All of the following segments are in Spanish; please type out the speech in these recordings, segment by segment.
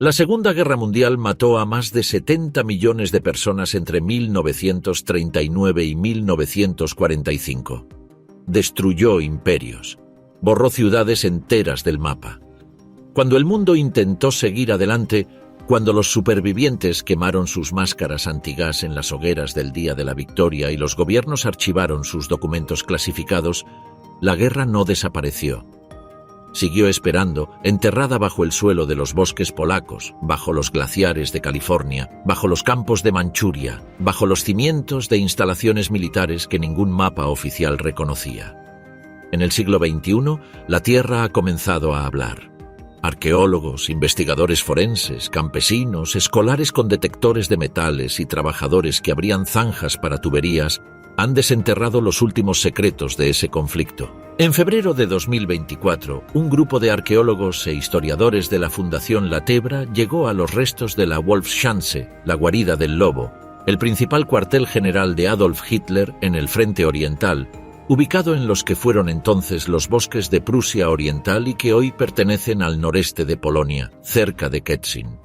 La Segunda Guerra Mundial mató a más de 70 millones de personas entre 1939 y 1945. Destruyó imperios. Borró ciudades enteras del mapa. Cuando el mundo intentó seguir adelante, cuando los supervivientes quemaron sus máscaras antigas en las hogueras del día de la victoria y los gobiernos archivaron sus documentos clasificados, la guerra no desapareció. Siguió esperando, enterrada bajo el suelo de los bosques polacos, bajo los glaciares de California, bajo los campos de Manchuria, bajo los cimientos de instalaciones militares que ningún mapa oficial reconocía. En el siglo XXI, la Tierra ha comenzado a hablar. Arqueólogos, investigadores forenses, campesinos, escolares con detectores de metales y trabajadores que abrían zanjas para tuberías han desenterrado los últimos secretos de ese conflicto. En febrero de 2024, un grupo de arqueólogos e historiadores de la Fundación Latebra llegó a los restos de la Wolfschanze, la guarida del lobo, el principal cuartel general de Adolf Hitler en el Frente Oriental, ubicado en los que fueron entonces los bosques de Prusia Oriental y que hoy pertenecen al noreste de Polonia, cerca de Kętrzyn.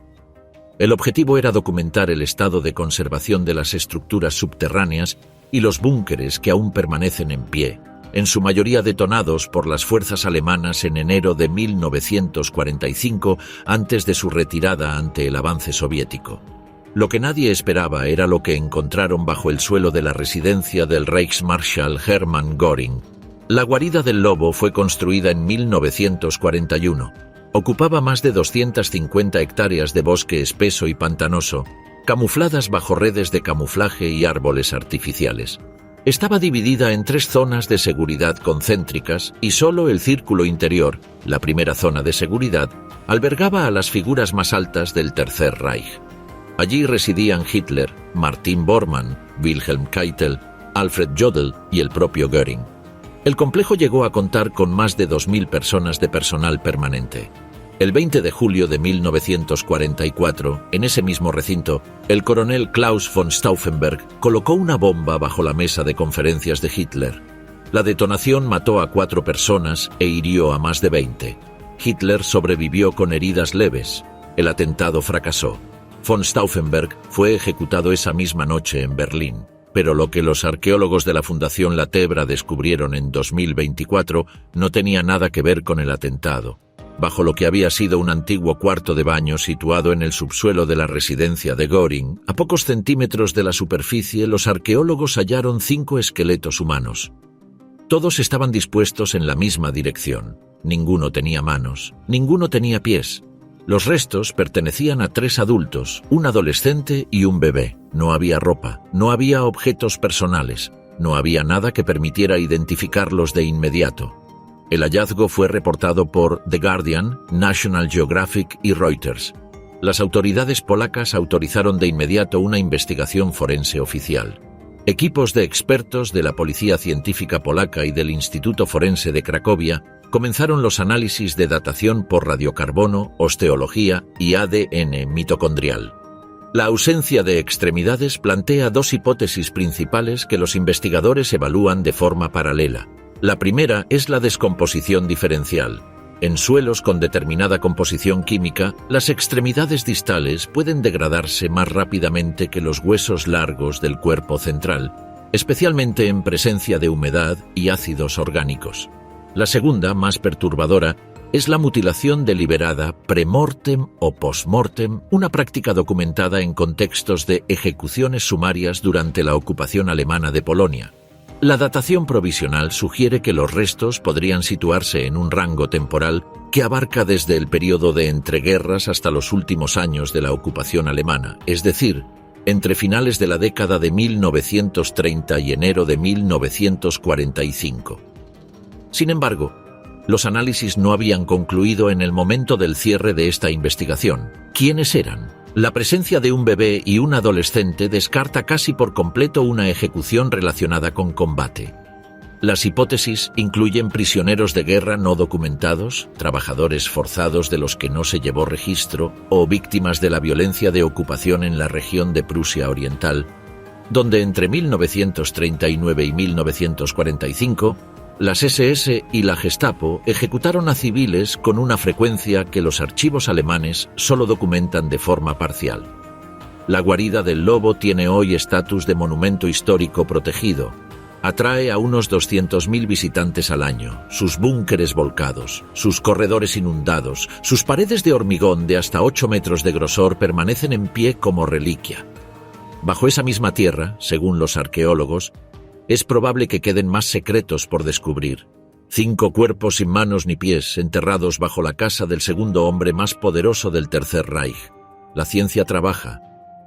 El objetivo era documentar el estado de conservación de las estructuras subterráneas y los búnkeres que aún permanecen en pie, en su mayoría detonados por las fuerzas alemanas en enero de 1945, antes de su retirada ante el avance soviético. Lo que nadie esperaba era lo que encontraron bajo el suelo de la residencia del Reichsmarschall Hermann Göring. La guarida del lobo fue construida en 1941. Ocupaba más de 250 hectáreas de bosque espeso y pantanoso, camufladas bajo redes de camuflaje y árboles artificiales. Estaba dividida en 3 zonas de seguridad concéntricas y solo el círculo interior, la primera zona de seguridad, albergaba a las figuras más altas del Tercer Reich. Allí residían Hitler, Martin Bormann, Wilhelm Keitel, Alfred Jodl y el propio Göring. El complejo llegó a contar con más de 2.000 personas de personal permanente. El 20 de julio de 1944, en ese mismo recinto, el coronel Klaus von Stauffenberg colocó una bomba bajo la mesa de conferencias de Hitler. La detonación mató a 4 personas e hirió a más de 20. Hitler sobrevivió con heridas leves. El atentado fracasó. Von Stauffenberg fue ejecutado esa misma noche en Berlín. Pero lo que los arqueólogos de la Fundación Latebra descubrieron en 2024 no tenía nada que ver con el atentado. Bajo lo que había sido un antiguo cuarto de baño situado en el subsuelo de la residencia de Göring, a pocos centímetros de la superficie, los arqueólogos hallaron 5 esqueletos humanos. Todos estaban dispuestos en la misma dirección. Ninguno tenía manos, ninguno tenía pies. Los restos pertenecían a 3 adultos, un adolescente y un bebé. No había ropa, no había objetos personales, no había nada que permitiera identificarlos de inmediato. El hallazgo fue reportado por The Guardian, National Geographic y Reuters. Las autoridades polacas autorizaron de inmediato una investigación forense oficial. Equipos de expertos de la Policía Científica Polaca y del Instituto Forense de Cracovia comenzaron los análisis de datación por radiocarbono, osteología y ADN mitocondrial. La ausencia de extremidades plantea 2 hipótesis principales que los investigadores evalúan de forma paralela. La primera es la descomposición diferencial. En suelos con determinada composición química, las extremidades distales pueden degradarse más rápidamente que los huesos largos del cuerpo central, especialmente en presencia de humedad y ácidos orgánicos. La segunda, más perturbadora, es la mutilación deliberada pre-mortem o post-mortem, una práctica documentada en contextos de ejecuciones sumarias durante la ocupación alemana de Polonia. La datación provisional sugiere que los restos podrían situarse en un rango temporal que abarca desde el periodo de entreguerras hasta los últimos años de la ocupación alemana, es decir, entre finales de la década de 1930 y enero de 1945. Sin embargo, los análisis no habían concluido en el momento del cierre de esta investigación. ¿Quiénes eran? La presencia de un bebé y un adolescente descarta casi por completo una ejecución relacionada con combate. Las hipótesis incluyen prisioneros de guerra no documentados, trabajadores forzados de los que no se llevó registro o víctimas de la violencia de ocupación en la región de Prusia Oriental, donde entre 1939 y 1945 Las SS y la Gestapo ejecutaron a civiles con una frecuencia que los archivos alemanes solo documentan de forma parcial. La guarida del lobo tiene hoy estatus de monumento histórico protegido. Atrae a unos 200.000 visitantes al año, sus búnkeres volcados, sus corredores inundados, sus paredes de hormigón de hasta 8 metros de grosor permanecen en pie como reliquia. Bajo esa misma tierra, según los arqueólogos, es probable que queden más secretos por descubrir. 5 cuerpos sin manos ni pies, enterrados bajo la casa del segundo hombre más poderoso del Tercer Reich. La ciencia trabaja.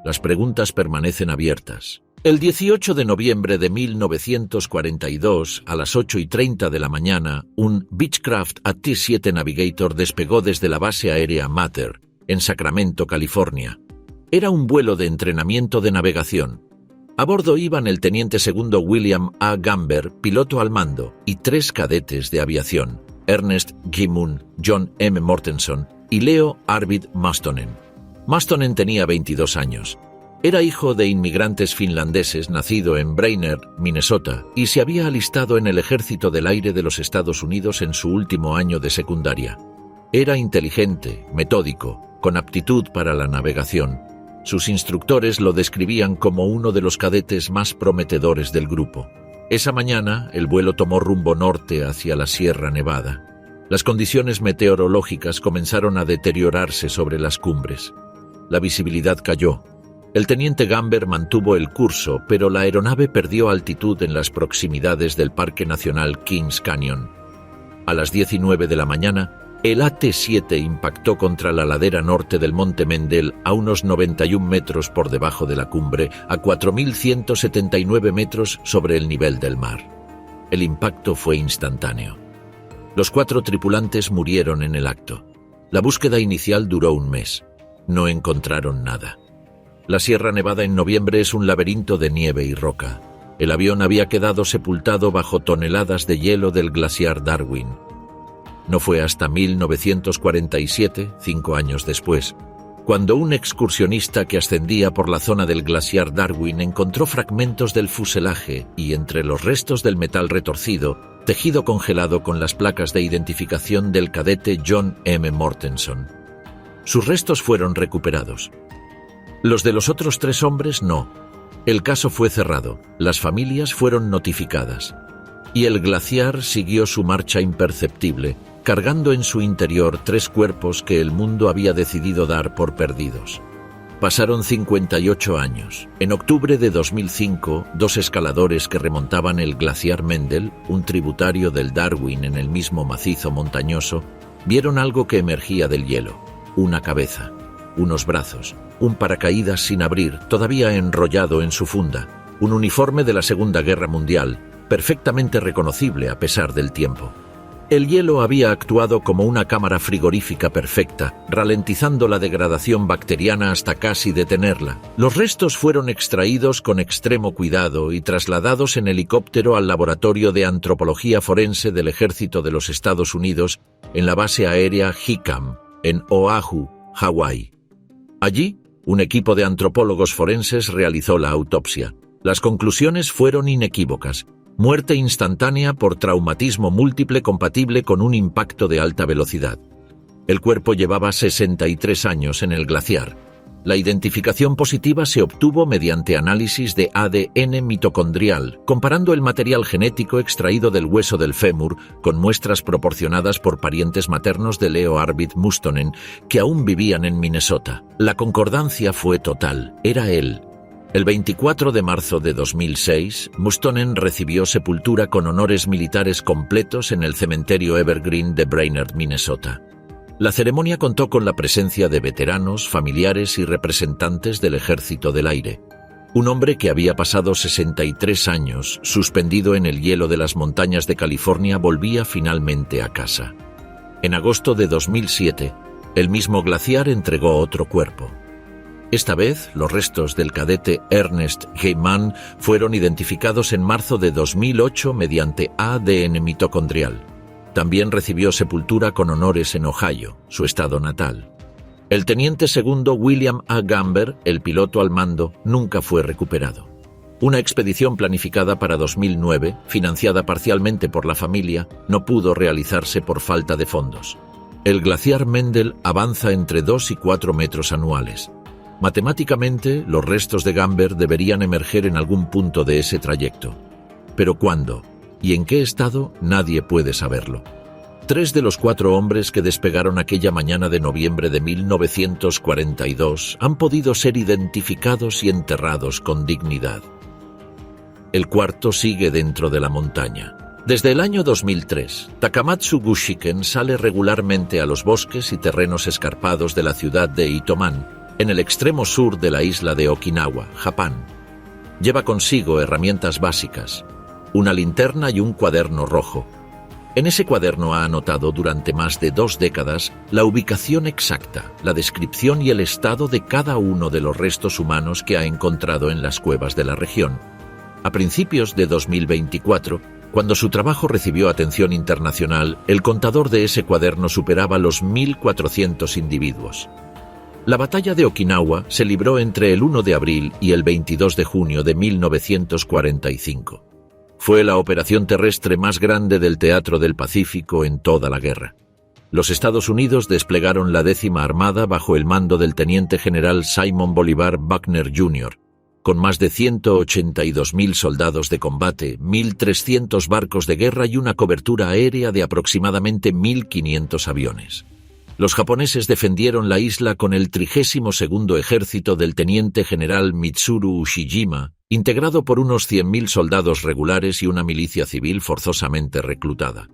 Las preguntas permanecen abiertas. El 18 de noviembre de 1942, a las 8:30 de la mañana, un Beechcraft AT-7 Navigator despegó desde la base aérea Mather, en Sacramento, California. Era un vuelo de entrenamiento de navegación. A bordo iban el teniente segundo William A. Gamber, piloto al mando, y 3 cadetes de aviación, Ernest G. Moon, John M. Mortenson y Leo Arvid Mustonen. Mustonen tenía 22 años. Era hijo de inmigrantes finlandeses nacido en Brainerd, Minnesota, y se había alistado en el Ejército del Aire de los Estados Unidos en su último año de secundaria. Era inteligente, metódico, con aptitud para la navegación. Sus instructores lo describían como uno de los cadetes más prometedores del grupo. Esa mañana, el vuelo tomó rumbo norte hacia la Sierra Nevada. Las condiciones meteorológicas comenzaron a deteriorarse sobre las cumbres. La visibilidad cayó. El teniente Gamber mantuvo el curso, pero la aeronave perdió altitud en las proximidades del Parque Nacional Kings Canyon. A las 10:09 de la mañana, el AT-7 impactó contra la ladera norte del Monte Mendel a unos 91 metros por debajo de la cumbre, a 4.179 metros sobre el nivel del mar. El impacto fue instantáneo. Los 4 tripulantes murieron en el acto. La búsqueda inicial duró un mes. No encontraron nada. La Sierra Nevada en noviembre es un laberinto de nieve y roca. El avión había quedado sepultado bajo toneladas de hielo del glaciar Darwin. No fue hasta 1947, 5 años después, cuando un excursionista que ascendía por la zona del glaciar Darwin encontró fragmentos del fuselaje y entre los restos del metal retorcido, tejido congelado con las placas de identificación del cadete John M. Mortenson. Sus restos fueron recuperados. Los de los otros 3 hombres no. El caso fue cerrado, las familias fueron notificadas. Y el glaciar siguió su marcha imperceptible, cargando en su interior 3 cuerpos que el mundo había decidido dar por perdidos. Pasaron 58 años. En octubre de 2005, 2 escaladores que remontaban el glaciar Mendel, un tributario del Darwin en el mismo macizo montañoso, vieron algo que emergía del hielo: una cabeza, unos brazos, un paracaídas sin abrir, todavía enrollado en su funda, un uniforme de la Segunda Guerra Mundial, perfectamente reconocible a pesar del tiempo. El hielo había actuado como una cámara frigorífica perfecta, ralentizando la degradación bacteriana hasta casi detenerla. Los restos fueron extraídos con extremo cuidado y trasladados en helicóptero al Laboratorio de Antropología Forense del Ejército de los Estados Unidos en la base aérea Hickam, en Oahu, Hawái. Allí, un equipo de antropólogos forenses realizó la autopsia. Las conclusiones fueron inequívocas. Muerte instantánea por traumatismo múltiple compatible con un impacto de alta velocidad. El cuerpo llevaba 63 años en el glaciar. La identificación positiva se obtuvo mediante análisis de ADN mitocondrial, comparando el material genético extraído del hueso del fémur con muestras proporcionadas por parientes maternos de Leo Arvid Mustonen, que aún vivían en Minnesota. La concordancia fue total. Era él. El 24 de marzo de 2006, Mustonen recibió sepultura con honores militares completos en el cementerio Evergreen de Brainerd, Minnesota. La ceremonia contó con la presencia de veteranos, familiares y representantes del Ejército del Aire. Un hombre que había pasado 63 años suspendido en el hielo de las montañas de California volvía finalmente a casa. En agosto de 2007, el mismo glaciar entregó otro cuerpo. Esta vez, los restos del cadete Ernest G. Mann fueron identificados en marzo de 2008 mediante ADN mitocondrial. También recibió sepultura con honores en Ohio, su estado natal. El teniente segundo William A. Gamber, el piloto al mando, nunca fue recuperado. Una expedición planificada para 2009, financiada parcialmente por la familia, no pudo realizarse por falta de fondos. El glaciar Mendel avanza entre 2 y 4 metros anuales. Matemáticamente, los restos de Gamber deberían emerger en algún punto de ese trayecto. Pero ¿cuándo? ¿Y en qué estado? Nadie puede saberlo. 3 de los 4 hombres que despegaron aquella mañana de noviembre de 1942 han podido ser identificados y enterrados con dignidad. El cuarto sigue dentro de la montaña. Desde el año 2003, Takamatsu Gushiken sale regularmente a los bosques y terrenos escarpados de la ciudad de Itoman, en el extremo sur de la isla de Okinawa, Japón. Lleva consigo herramientas básicas, una linterna y un cuaderno rojo. En ese cuaderno ha anotado durante más de 2 décadas la ubicación exacta, la descripción y el estado de cada uno de los restos humanos que ha encontrado en las cuevas de la región. A principios de 2024, cuando su trabajo recibió atención internacional, el contador de ese cuaderno superaba los 1.400 individuos. La batalla de Okinawa se libró entre el 1 de abril y el 22 de junio de 1945. Fue la operación terrestre más grande del teatro del Pacífico en toda la guerra. Los Estados Unidos desplegaron la 10ª Armada bajo el mando del teniente general Simon Bolivar Buckner Jr., con más de 182.000 soldados de combate, 1.300 barcos de guerra y una cobertura aérea de aproximadamente 1.500 aviones. Los japoneses defendieron la isla con el 32º ejército del teniente general Mitsuru Ushijima, integrado por unos 100.000 soldados regulares y una milicia civil forzosamente reclutada.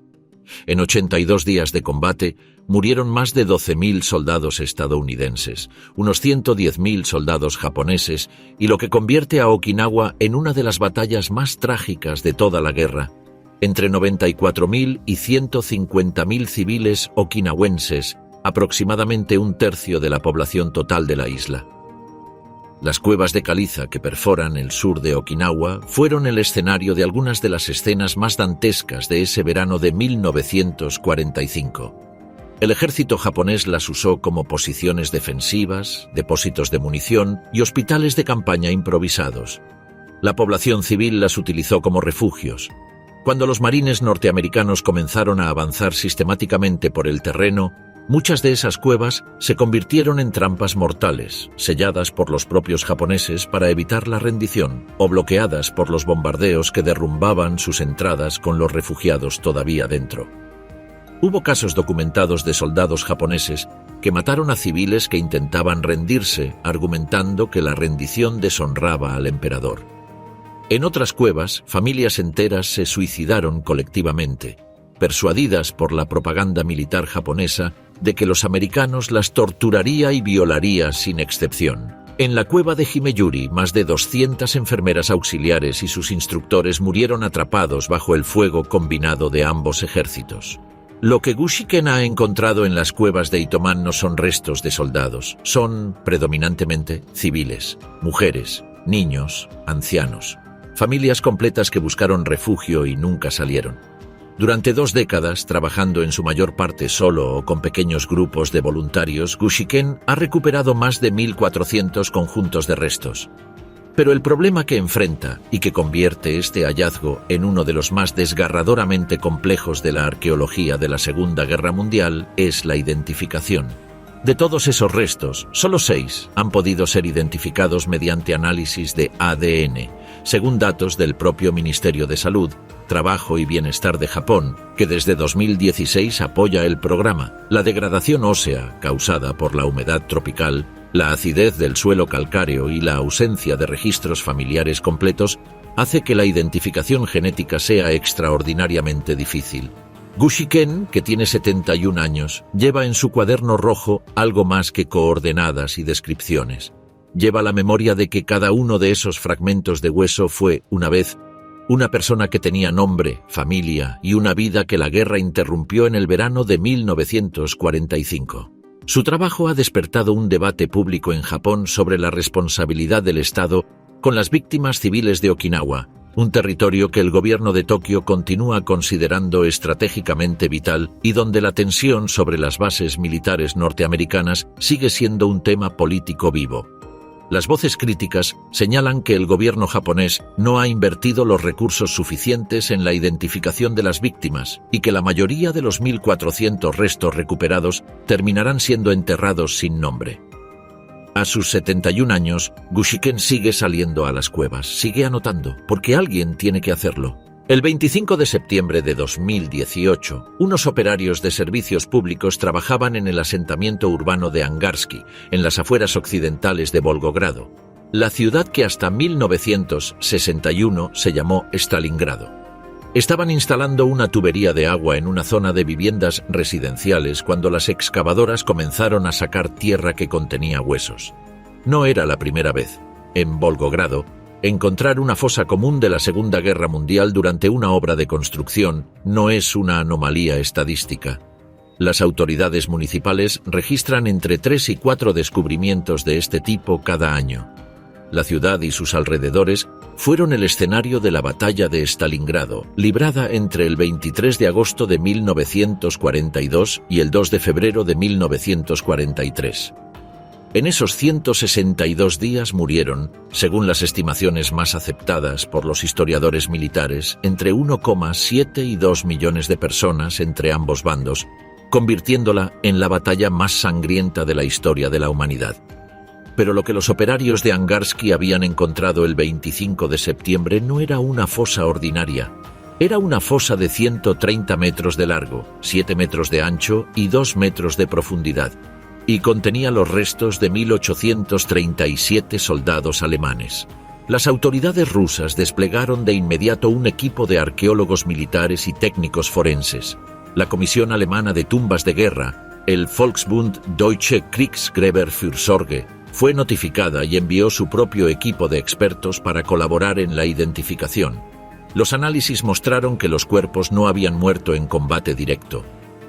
En 82 días de combate, murieron más de 12.000 soldados estadounidenses, unos 110.000 soldados japoneses, y lo que convierte a Okinawa en una de las batallas más trágicas de toda la guerra. Entre 94.000 y 150.000 civiles okinawenses, aproximadamente un tercio de la población total de la isla. Las cuevas de caliza que perforan el sur de Okinawa fueron el escenario de algunas de las escenas más dantescas de ese verano de 1945. El ejército japonés las usó como posiciones defensivas, depósitos de munición y hospitales de campaña improvisados. La población civil las utilizó como refugios. Cuando los marines norteamericanos comenzaron a avanzar sistemáticamente por el terreno, muchas de esas cuevas se convirtieron en trampas mortales, selladas por los propios japoneses para evitar la rendición, o bloqueadas por los bombardeos que derrumbaban sus entradas con los refugiados todavía dentro. Hubo casos documentados de soldados japoneses que mataron a civiles que intentaban rendirse, argumentando que la rendición deshonraba al emperador. En otras cuevas, familias enteras se suicidaron colectivamente, persuadidas por la propaganda militar japonesa de que los americanos las torturaría y violaría sin excepción. En la cueva de Himeyuri, más de 200 enfermeras auxiliares y sus instructores murieron atrapados bajo el fuego combinado de ambos ejércitos. Lo que Gushiken ha encontrado en las cuevas de Itoman no son restos de soldados, son, predominantemente, civiles, mujeres, niños, ancianos, familias completas que buscaron refugio y nunca salieron. Durante 2 décadas, trabajando en su mayor parte solo o con pequeños grupos de voluntarios, Gushiken ha recuperado más de 1.400 conjuntos de restos. Pero el problema que enfrenta y que convierte este hallazgo en uno de los más desgarradoramente complejos de la arqueología de la Segunda Guerra Mundial es la identificación. De todos esos restos, solo 6 han podido ser identificados mediante análisis de ADN, según datos del propio Ministerio de Salud, Trabajo y Bienestar de Japón, que desde 2016 apoya el programa. La degradación ósea causada por la humedad tropical, la acidez del suelo calcáreo y la ausencia de registros familiares completos hace que la identificación genética sea extraordinariamente difícil. Gushiken, que tiene 71 años, lleva en su cuaderno rojo algo más que coordenadas y descripciones. Lleva la memoria de que cada uno de esos fragmentos de hueso fue, una vez, una persona que tenía nombre, familia y una vida que la guerra interrumpió en el verano de 1945. Su trabajo ha despertado un debate público en Japón sobre la responsabilidad del Estado con las víctimas civiles de Okinawa, un territorio que el gobierno de Tokio continúa considerando estratégicamente vital y donde la tensión sobre las bases militares norteamericanas sigue siendo un tema político vivo. Las voces críticas señalan que el gobierno japonés no ha invertido los recursos suficientes en la identificación de las víctimas y que la mayoría de los 1.400 restos recuperados terminarán siendo enterrados sin nombre. A sus 71 años, Gushiken sigue saliendo a las cuevas, sigue anotando, porque alguien tiene que hacerlo. El 25 de septiembre de 2018, unos operarios de servicios públicos trabajaban en el asentamiento urbano de Angarsky, en las afueras occidentales de Volgogrado, la ciudad que hasta 1961 se llamó Stalingrado. Estaban instalando una tubería de agua en una zona de viviendas residenciales cuando las excavadoras comenzaron a sacar tierra que contenía huesos. No era la primera vez. En Volgogrado, encontrar una fosa común de la Segunda Guerra Mundial durante una obra de construcción no es una anomalía estadística. Las autoridades municipales registran entre 3 y 4 descubrimientos de este tipo cada año. La ciudad y sus alrededores fueron el escenario de la batalla de Stalingrado, librada entre el 23 de agosto de 1942 y el 2 de febrero de 1943. En esos 162 días murieron, según las estimaciones más aceptadas por los historiadores militares, entre 1,7 y 2 millones de personas entre ambos bandos, convirtiéndola en la batalla más sangrienta de la historia de la humanidad. Pero lo que los operarios de Angarsky habían encontrado el 25 de septiembre no era una fosa ordinaria. Era una fosa de 130 metros de largo, 7 metros de ancho y 2 metros de profundidad, y contenía los restos de 1.837 soldados alemanes. Las autoridades rusas desplegaron de inmediato un equipo de arqueólogos militares y técnicos forenses. La Comisión Alemana de Tumbas de Guerra, el Volksbund Deutsche Kriegsgräberfürsorge, fue notificada y envió su propio equipo de expertos para colaborar en la identificación. Los análisis mostraron que los cuerpos no habían muerto en combate directo.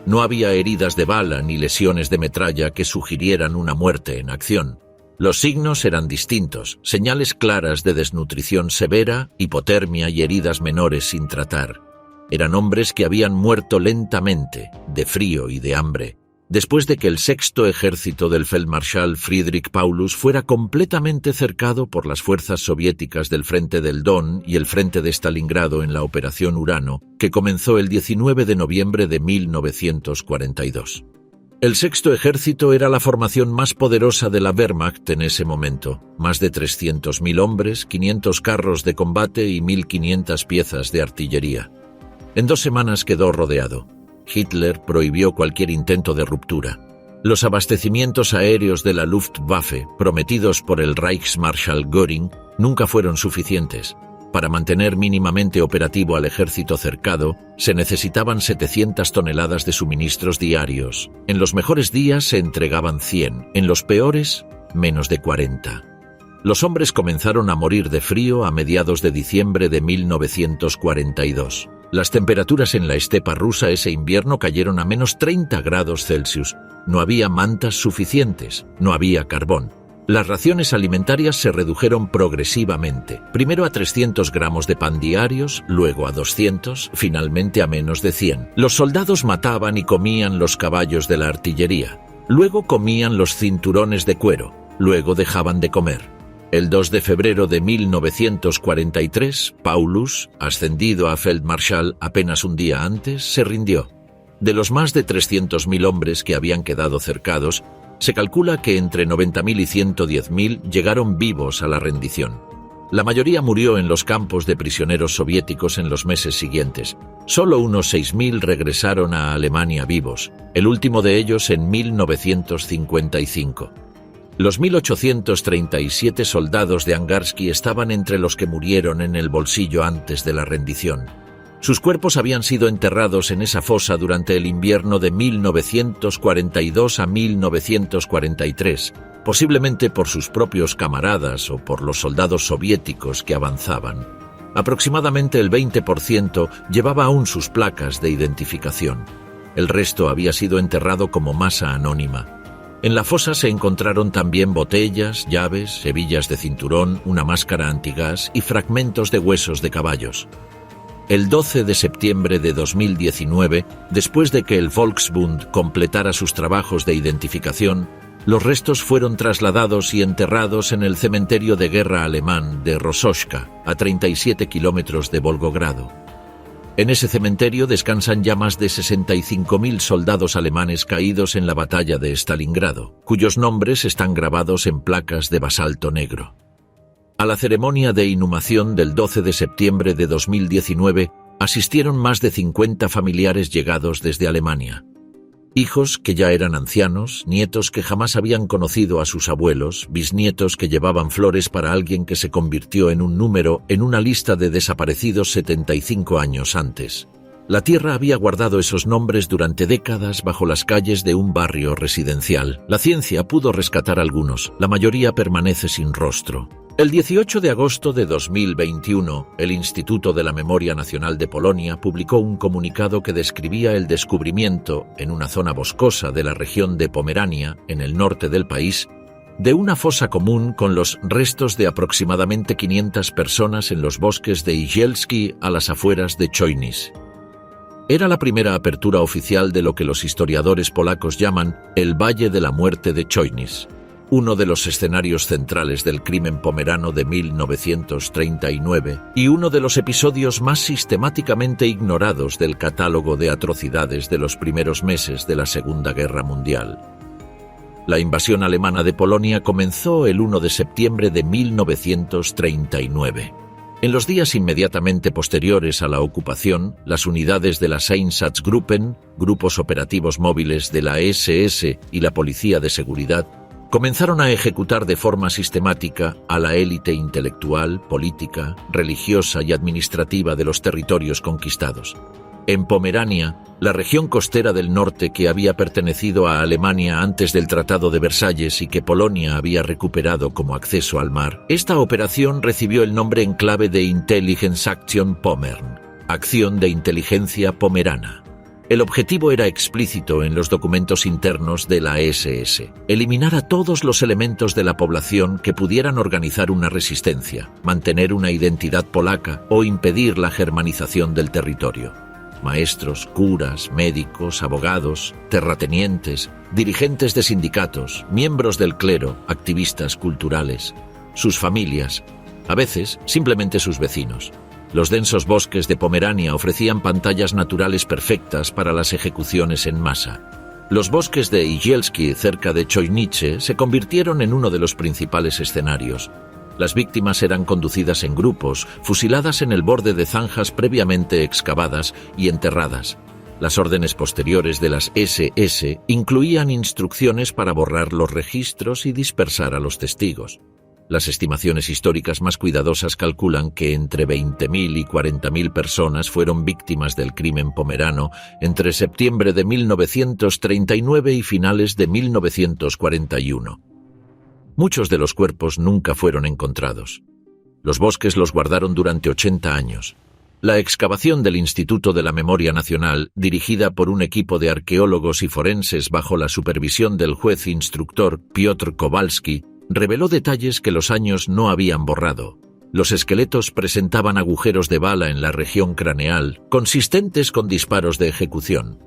No había heridas de bala ni lesiones de metralla que sugirieran una muerte en acción. Los signos eran distintos, señales claras de desnutrición severa, hipotermia y heridas menores sin tratar. Eran hombres que habían muerto lentamente, de frío y de hambre, después de que el sexto ejército del Feldmarschall Friedrich Paulus fuera completamente cercado por las fuerzas soviéticas del Frente del Don y el Frente de Stalingrado en la Operación Urano, que comenzó el 19 de noviembre de 1942. El sexto ejército era la formación más poderosa de la Wehrmacht en ese momento, más de 300.000 hombres, 500 carros de combate y 1.500 piezas de artillería. En 2 semanas quedó rodeado. Hitler prohibió cualquier intento de ruptura. Los abastecimientos aéreos de la Luftwaffe, prometidos por el Reichsmarschall Göring, nunca fueron suficientes. Para mantener mínimamente operativo al ejército cercado, se necesitaban 700 toneladas de suministros diarios. En los mejores días se entregaban 100, en los peores, menos de 40. Los hombres comenzaron a morir de frío a mediados de diciembre de 1942. Las temperaturas en la estepa rusa ese invierno cayeron a menos 30 grados Celsius. No había mantas suficientes, no había carbón. Las raciones alimentarias se redujeron progresivamente, primero a 300 gramos de pan diarios, luego a 200, finalmente a menos de 100. Los soldados mataban y comían los caballos de la artillería, luego comían los cinturones de cuero, luego dejaban de comer. El 2 de febrero de 1943, Paulus, ascendido a Feldmarschall apenas un día antes, se rindió. De los más de 300.000 hombres que habían quedado cercados, se calcula que entre 90.000 y 110.000 llegaron vivos a la rendición. La mayoría murió en los campos de prisioneros soviéticos en los meses siguientes. Solo unos 6.000 regresaron a Alemania vivos, el último de ellos en 1955. Los 1.837 soldados de Angarsky estaban entre los que murieron en el bolsillo antes de la rendición. Sus cuerpos habían sido enterrados en esa fosa durante el invierno de 1942 a 1943, posiblemente por sus propios camaradas o por los soldados soviéticos que avanzaban. Aproximadamente el 20% llevaba aún sus placas de identificación. El resto había sido enterrado como masa anónima. En la fosa se encontraron también botellas, llaves, hebillas de cinturón, una máscara antigás y fragmentos de huesos de caballos. El 12 de septiembre de 2019, después de que el Volksbund completara sus trabajos de identificación, Los restos fueron trasladados y enterrados en el cementerio de guerra alemán de Rosochka, a 37 kilómetros de Volgogrado. En ese cementerio descansan ya más de 65.000 soldados alemanes caídos en la batalla de Stalingrado, cuyos nombres están grabados en placas de basalto negro. A la ceremonia de inhumación del 12 de septiembre de 2019 asistieron más de 50 familiares llegados desde Alemania. Hijos que ya eran ancianos, nietos que jamás habían conocido a sus abuelos, bisnietos que llevaban flores para alguien que se convirtió en un número en una lista de desaparecidos 75 años antes. La tierra había guardado esos nombres durante décadas bajo las calles de un barrio residencial. La ciencia pudo rescatar algunos, la mayoría permanece sin rostro. El 18 de agosto de 2021, el Instituto de la Memoria Nacional de Polonia publicó un comunicado que describía el descubrimiento, en una zona boscosa de la región de Pomerania, en el norte del país, de una fosa común con los restos de aproximadamente 500 personas en los bosques de Igielski a las afueras de Chojnice. Era la primera apertura oficial de lo que los historiadores polacos llaman el Valle de la Muerte de Chojnice, uno de los escenarios centrales del crimen pomerano de 1939 y uno de los episodios más sistemáticamente ignorados del catálogo de atrocidades de los primeros meses de la Segunda Guerra Mundial. La invasión alemana de Polonia comenzó el 1 de septiembre de 1939. En los días inmediatamente posteriores a la ocupación, las unidades de las Einsatzgruppen, grupos operativos móviles de la SS y la Policía de Seguridad, comenzaron a ejecutar de forma sistemática a la élite intelectual, política, religiosa y administrativa de los territorios conquistados. En Pomerania, la región costera del norte que había pertenecido a Alemania antes del Tratado de Versalles y que Polonia había recuperado como acceso al mar, esta operación recibió el nombre en clave de Intelligenzaktion Pommern, acción de inteligencia pomerana. El objetivo era explícito en los documentos internos de la SS: eliminar a todos los elementos de la población que pudieran organizar una resistencia, mantener una identidad polaca o impedir la germanización del territorio. Maestros, curas, médicos, abogados, terratenientes, dirigentes de sindicatos, miembros del clero, activistas culturales, sus familias, a veces simplemente sus vecinos. Los densos bosques de Pomerania ofrecían pantallas naturales perfectas para las ejecuciones en masa. Los bosques de Igielski, cerca de Chojnice, se convirtieron en uno de los principales escenarios. Las víctimas eran conducidas en grupos, fusiladas en el borde de zanjas previamente excavadas y enterradas. Las órdenes posteriores de las SS incluían instrucciones para borrar los registros y dispersar a los testigos. Las estimaciones históricas más cuidadosas calculan que entre 20.000 y 40.000 personas fueron víctimas del crimen pomerano entre septiembre de 1939 y finales de 1941. Muchos de los cuerpos nunca fueron encontrados. Los bosques los guardaron durante 80 años. La excavación del Instituto de la Memoria Nacional, dirigida por un equipo de arqueólogos y forenses bajo la supervisión del juez instructor Piotr Kowalski, reveló detalles que los años no habían borrado. Los esqueletos presentaban agujeros de bala en la región craneal, consistentes con disparos de ejecución.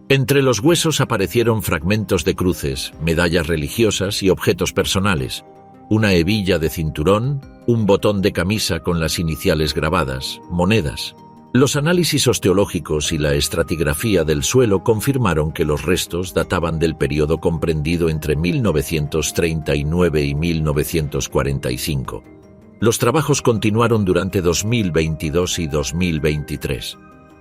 Entre los huesos aparecieron fragmentos de cruces, medallas religiosas y objetos personales, una hebilla de cinturón, un botón de camisa con las iniciales grabadas, monedas. Los análisis osteológicos y la estratigrafía del suelo confirmaron que los restos databan del periodo comprendido entre 1939 y 1945. Los trabajos continuaron durante 2022 y 2023.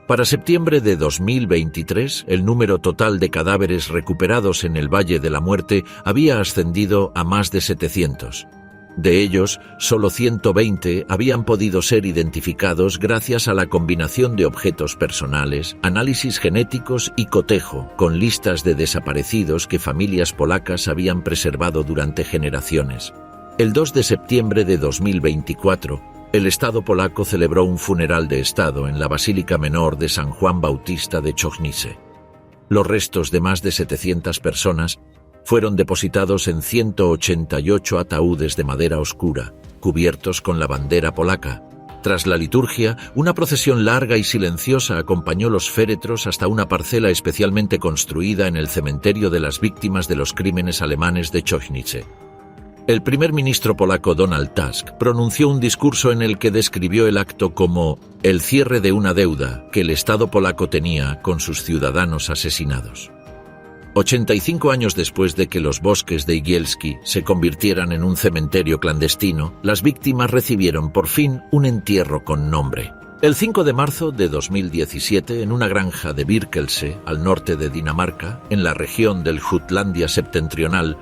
Para septiembre de 2023, el número total de cadáveres recuperados en el Valle de la Muerte había ascendido a más de 700. De ellos, solo 120 habían podido ser identificados gracias a la combinación de objetos personales, análisis genéticos y cotejo, con listas de desaparecidos que familias polacas habían preservado durante generaciones. El 2 de septiembre de 2024, el Estado polaco celebró un funeral de Estado en la Basílica Menor de San Juan Bautista de Chojnice. Los restos de más de 700 personas fueron depositados en 188 ataúdes de madera oscura, cubiertos con la bandera polaca, Tras la liturgia, una procesión larga y silenciosa acompañó los féretros hasta una parcela especialmente construida en el cementerio de las víctimas de los crímenes alemanes de Chojnice. El primer ministro polaco Donald Tusk pronunció un discurso en el que describió el acto como el cierre de una deuda que el Estado polaco tenía con sus ciudadanos asesinados. 85 años después de que los bosques de Igielski se convirtieran en un cementerio clandestino, las víctimas recibieron por fin un entierro con nombre. El 5 de marzo de 2017, en una granja de Birkelse, al norte de Dinamarca, en la región del Jutlandia septentrional,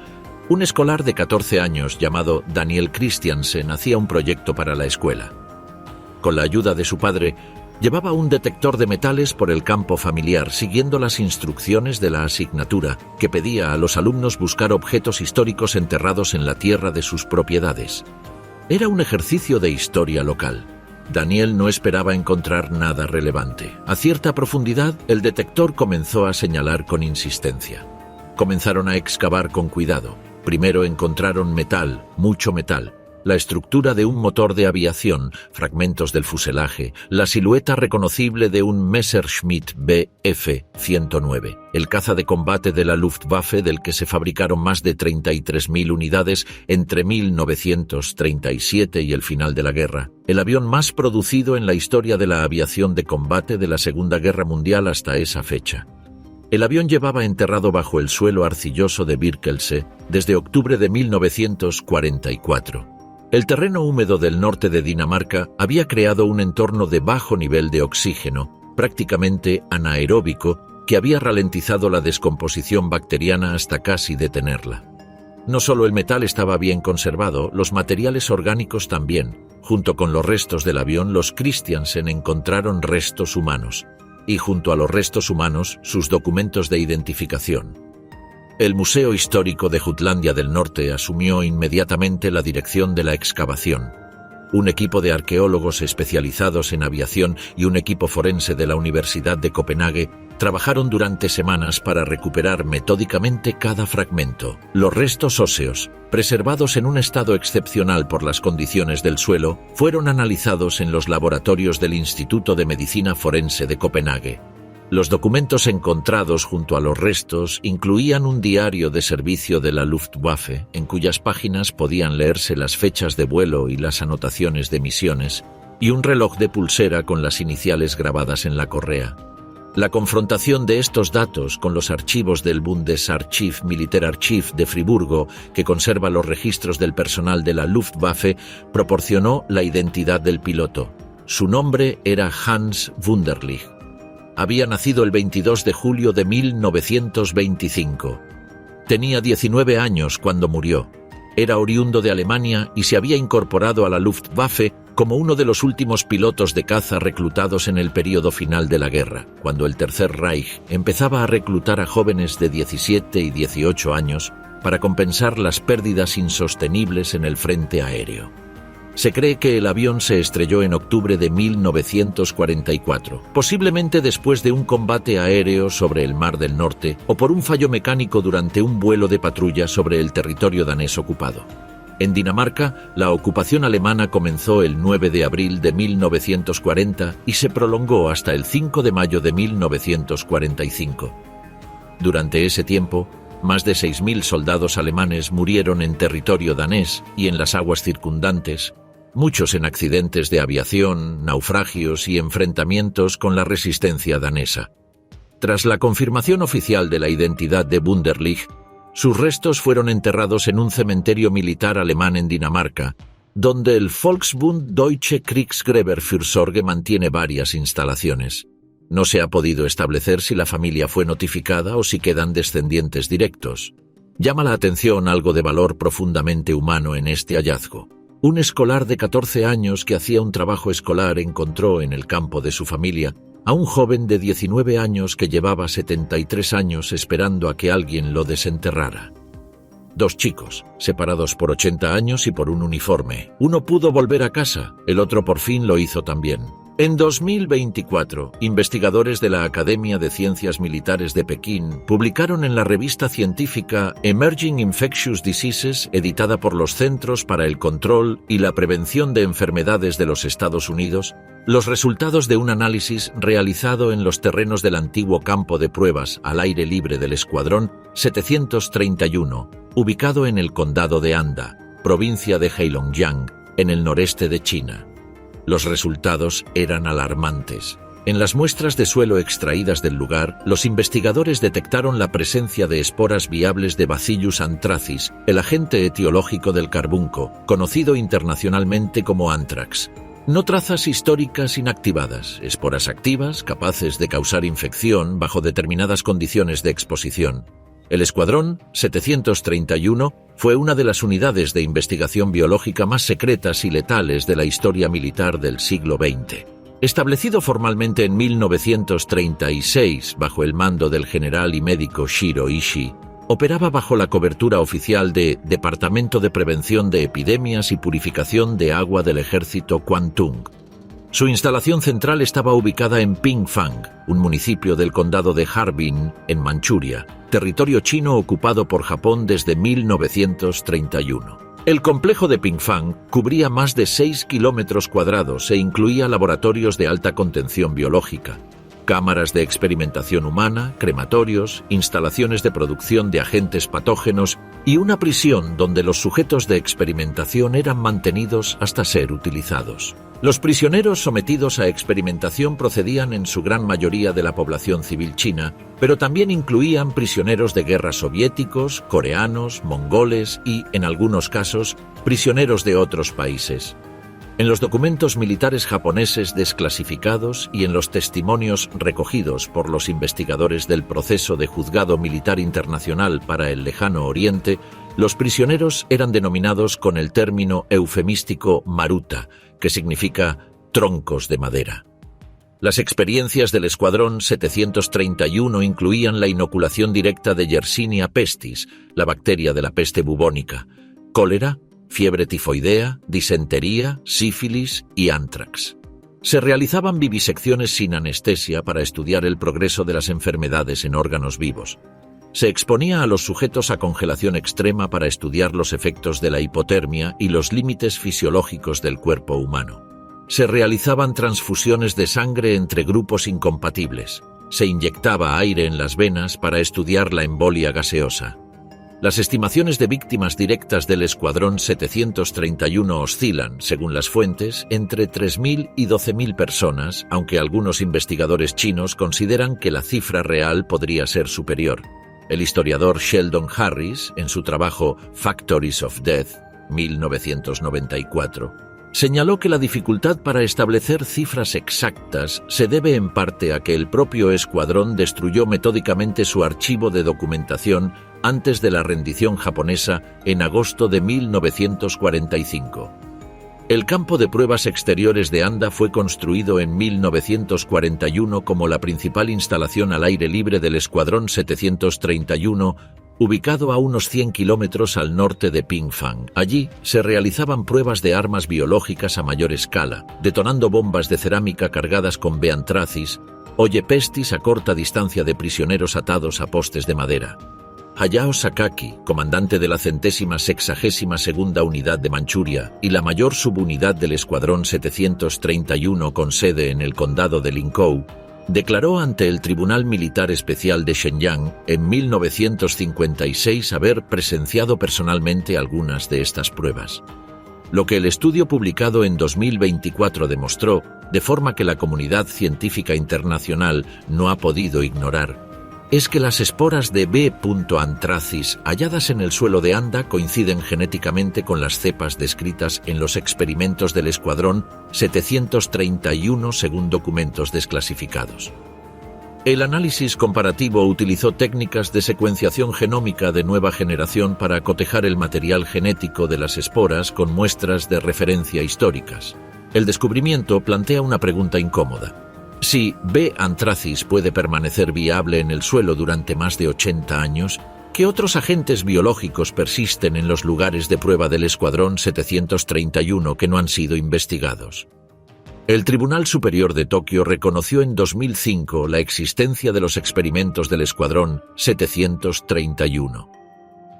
un escolar de 14 años llamado Daniel Christiansen hacía un proyecto para la escuela. Con la ayuda de su padre, llevaba un detector de metales por el campo familiar, siguiendo las instrucciones de la asignatura, que pedía a los alumnos buscar objetos históricos enterrados en la tierra de sus propiedades. Era un ejercicio de historia local. Daniel no esperaba encontrar nada relevante. A cierta profundidad, el detector comenzó a señalar con insistencia. Comenzaron a excavar con cuidado. Primero encontraron metal, mucho metal. La estructura de un motor de aviación, fragmentos del fuselaje, la silueta reconocible de un Messerschmitt Bf-109, el caza de combate de la Luftwaffe del que se fabricaron más de 33.000 unidades entre 1937 y el final de la guerra, el avión más producido en la historia de la aviación de combate de la Segunda Guerra Mundial hasta esa fecha. El avión llevaba enterrado bajo el suelo arcilloso de Birkelse desde octubre de 1944. El terreno húmedo del norte de Dinamarca había creado un entorno de bajo nivel de oxígeno, prácticamente anaeróbico, que había ralentizado la descomposición bacteriana hasta casi detenerla. No solo el metal estaba bien conservado, los materiales orgánicos también. Junto con los restos del avión, los Christiansen encontraron restos humanos, y junto a los restos humanos, sus documentos de identificación. El Museo Histórico de Jutlandia del Norte asumió inmediatamente la dirección de la excavación. Un equipo de arqueólogos especializados en aviación y un equipo forense de la Universidad de Copenhague trabajaron durante semanas para recuperar metódicamente cada fragmento. Los restos óseos, preservados en un estado excepcional por las condiciones del suelo, fueron analizados en los laboratorios del Instituto de Medicina Forense de Copenhague. Los documentos encontrados junto a los restos incluían un diario de servicio de la Luftwaffe, en cuyas páginas podían leerse las fechas de vuelo y las anotaciones de misiones, y un reloj de pulsera con las iniciales grabadas en la correa. La confrontación de estos datos con los archivos del Bundesarchiv Militärarchiv de Friburgo, que conserva los registros del personal de la Luftwaffe, proporcionó la identidad del piloto. Su nombre era Hans Wunderlich. Había nacido el 22 de julio de 1925. Tenía 19 años cuando murió. Era oriundo de Alemania y se había incorporado a la Luftwaffe como uno de los últimos pilotos de caza reclutados en el período final de la guerra, cuando el Tercer Reich empezaba a reclutar a jóvenes de 17 y 18 años para compensar las pérdidas insostenibles en el frente aéreo. Se cree que el avión se estrelló en octubre de 1944, posiblemente después de un combate aéreo sobre el Mar del Norte o por un fallo mecánico durante un vuelo de patrulla sobre el territorio danés ocupado. En Dinamarca, la ocupación alemana comenzó el 9 de abril de 1940 y se prolongó hasta el 5 de mayo de 1945. Durante ese tiempo, más de 6.000 soldados alemanes murieron en territorio danés y en las aguas circundantes, muchos en accidentes de aviación, naufragios y enfrentamientos con la resistencia danesa. Tras la confirmación oficial de la identidad de Wunderlich, sus restos fueron enterrados en un cementerio militar alemán en Dinamarca, donde el Volksbund Deutsche Kriegsgräberfürsorge mantiene varias instalaciones. No se ha podido establecer si la familia fue notificada o si quedan descendientes directos. Llama la atención algo de valor profundamente humano en este hallazgo. Un escolar de 14 años que hacía un trabajo escolar encontró en el campo de su familia a un joven de 19 años que llevaba 73 años esperando a que alguien lo desenterrara. Dos chicos, separados por 80 años y por un uniforme. Uno pudo volver a casa, el otro por fin lo hizo también. En 2024, investigadores de la Academia de Ciencias Militares de Pekín publicaron en la revista científica Emerging Infectious Diseases, editada por los Centros para el Control y la Prevención de Enfermedades de los Estados Unidos, los resultados de un análisis realizado en los terrenos del antiguo campo de pruebas al aire libre del Escuadrón 731, ubicado en el condado de Anda, provincia de Heilongjiang, en el noreste de China. Los resultados eran alarmantes. En las muestras de suelo extraídas del lugar, los investigadores detectaron la presencia de esporas viables de Bacillus anthracis, el agente etiológico del carbunco, conocido internacionalmente como anthrax. No trazas históricas inactivadas, esporas activas capaces de causar infección bajo determinadas condiciones de exposición. El Escuadrón 731 fue una de las unidades de investigación biológica más secretas y letales de la historia militar del siglo XX. Establecido formalmente en 1936 bajo el mando del general y médico Shiro Ishii, operaba bajo la cobertura oficial de Departamento de Prevención de Epidemias y Purificación de Agua del Ejército Kwantung. Su instalación central estaba ubicada en Pingfang, un municipio del condado de Harbin, en Manchuria, territorio chino ocupado por Japón desde 1931. El complejo de Pingfang cubría más de 6 kilómetros cuadrados e incluía laboratorios de alta contención biológica, cámaras de experimentación humana, crematorios, instalaciones de producción de agentes patógenos y una prisión donde los sujetos de experimentación eran mantenidos hasta ser utilizados. Los prisioneros sometidos a experimentación procedían en su gran mayoría de la población civil china, pero también incluían prisioneros de guerra soviéticos, coreanos, mongoles y, en algunos casos, prisioneros de otros países. En los documentos militares japoneses desclasificados y en los testimonios recogidos por los investigadores del proceso de Juzgado Militar Internacional para el Lejano Oriente, los prisioneros eran denominados con el término eufemístico maruta, que significa troncos de madera. Las experiencias del Escuadrón 731 incluían la inoculación directa de Yersinia pestis, la bacteria de la peste bubónica, cólera, fiebre tifoidea, disentería, sífilis y anthrax. Se realizaban vivisecciones sin anestesia para estudiar el progreso de las enfermedades en órganos vivos. Se exponía a los sujetos a congelación extrema para estudiar los efectos de la hipotermia y los límites fisiológicos del cuerpo humano. Se realizaban transfusiones de sangre entre grupos incompatibles. Se inyectaba aire en las venas para estudiar la embolia gaseosa. Las estimaciones de víctimas directas del Escuadrón 731 oscilan, según las fuentes, entre 3.000 y 12.000 personas, aunque algunos investigadores chinos consideran que la cifra real podría ser superior. El historiador Sheldon Harris, en su trabajo Factories of Death, 1994, señaló que la dificultad para establecer cifras exactas se debe en parte a que el propio escuadrón destruyó metódicamente su archivo de documentación antes de la rendición japonesa en agosto de 1945. El campo de pruebas exteriores de Anda fue construido en 1941 como la principal instalación al aire libre del Escuadrón 731, ubicado a unos 100 kilómetros al norte de Pingfang. Allí se realizaban pruebas de armas biológicas a mayor escala, detonando bombas de cerámica cargadas con B. anthracis o Yepestis a corta distancia de prisioneros atados a postes de madera. Hayao Sakaki, comandante de la 162ª Unidad de Manchuria y la mayor subunidad del Escuadrón 731 con sede en el condado de Linkou, declaró ante el Tribunal Militar Especial de Shenyang en 1956 haber presenciado personalmente algunas de estas pruebas. Lo que el estudio publicado en 2024 demostró, de forma que la comunidad científica internacional no ha podido ignorar, es que las esporas de B. anthracis halladas en el suelo de Anda coinciden genéticamente con las cepas descritas en los experimentos del Escuadrón 731 según documentos desclasificados. El análisis comparativo utilizó técnicas de secuenciación genómica de nueva generación para cotejar el material genético de las esporas con muestras de referencia históricas. El descubrimiento plantea una pregunta incómoda. Si B. anthracis puede permanecer viable en el suelo durante más de 80 años, ¿qué otros agentes biológicos persisten en los lugares de prueba del Escuadrón 731 que no han sido investigados? El Tribunal Superior de Tokio reconoció en 2005 la existencia de los experimentos del Escuadrón 731.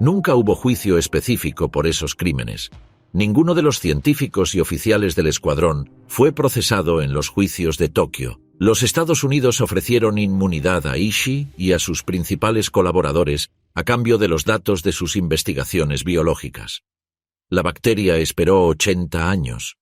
Nunca hubo juicio específico por esos crímenes. Ninguno de los científicos y oficiales del escuadrón fue procesado en los juicios de Tokio. Los Estados Unidos ofrecieron inmunidad a Ishii y a sus principales colaboradores a cambio de los datos de sus investigaciones biológicas. La bacteria esperó 80 años.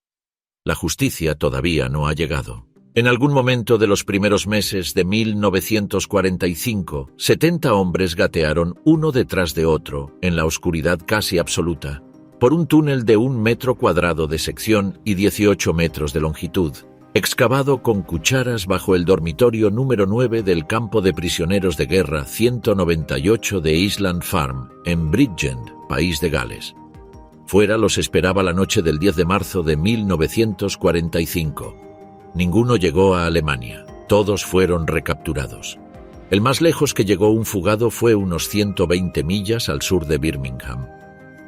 La justicia todavía no ha llegado. En algún momento de los primeros meses de 1945, 70 hombres gatearon uno detrás de otro, en la oscuridad casi absoluta, por un túnel de 1 metro cuadrado de sección y 18 metros de longitud, excavado con cucharas bajo el dormitorio número 9 del campo de prisioneros de guerra 198 de Island Farm, en Bridgend, País de Gales. Fuera los esperaba la noche del 10 de marzo de 1945. Ninguno llegó a Alemania, todos fueron recapturados. El más lejos que llegó un fugado fue unos 120 millas al sur de Birmingham.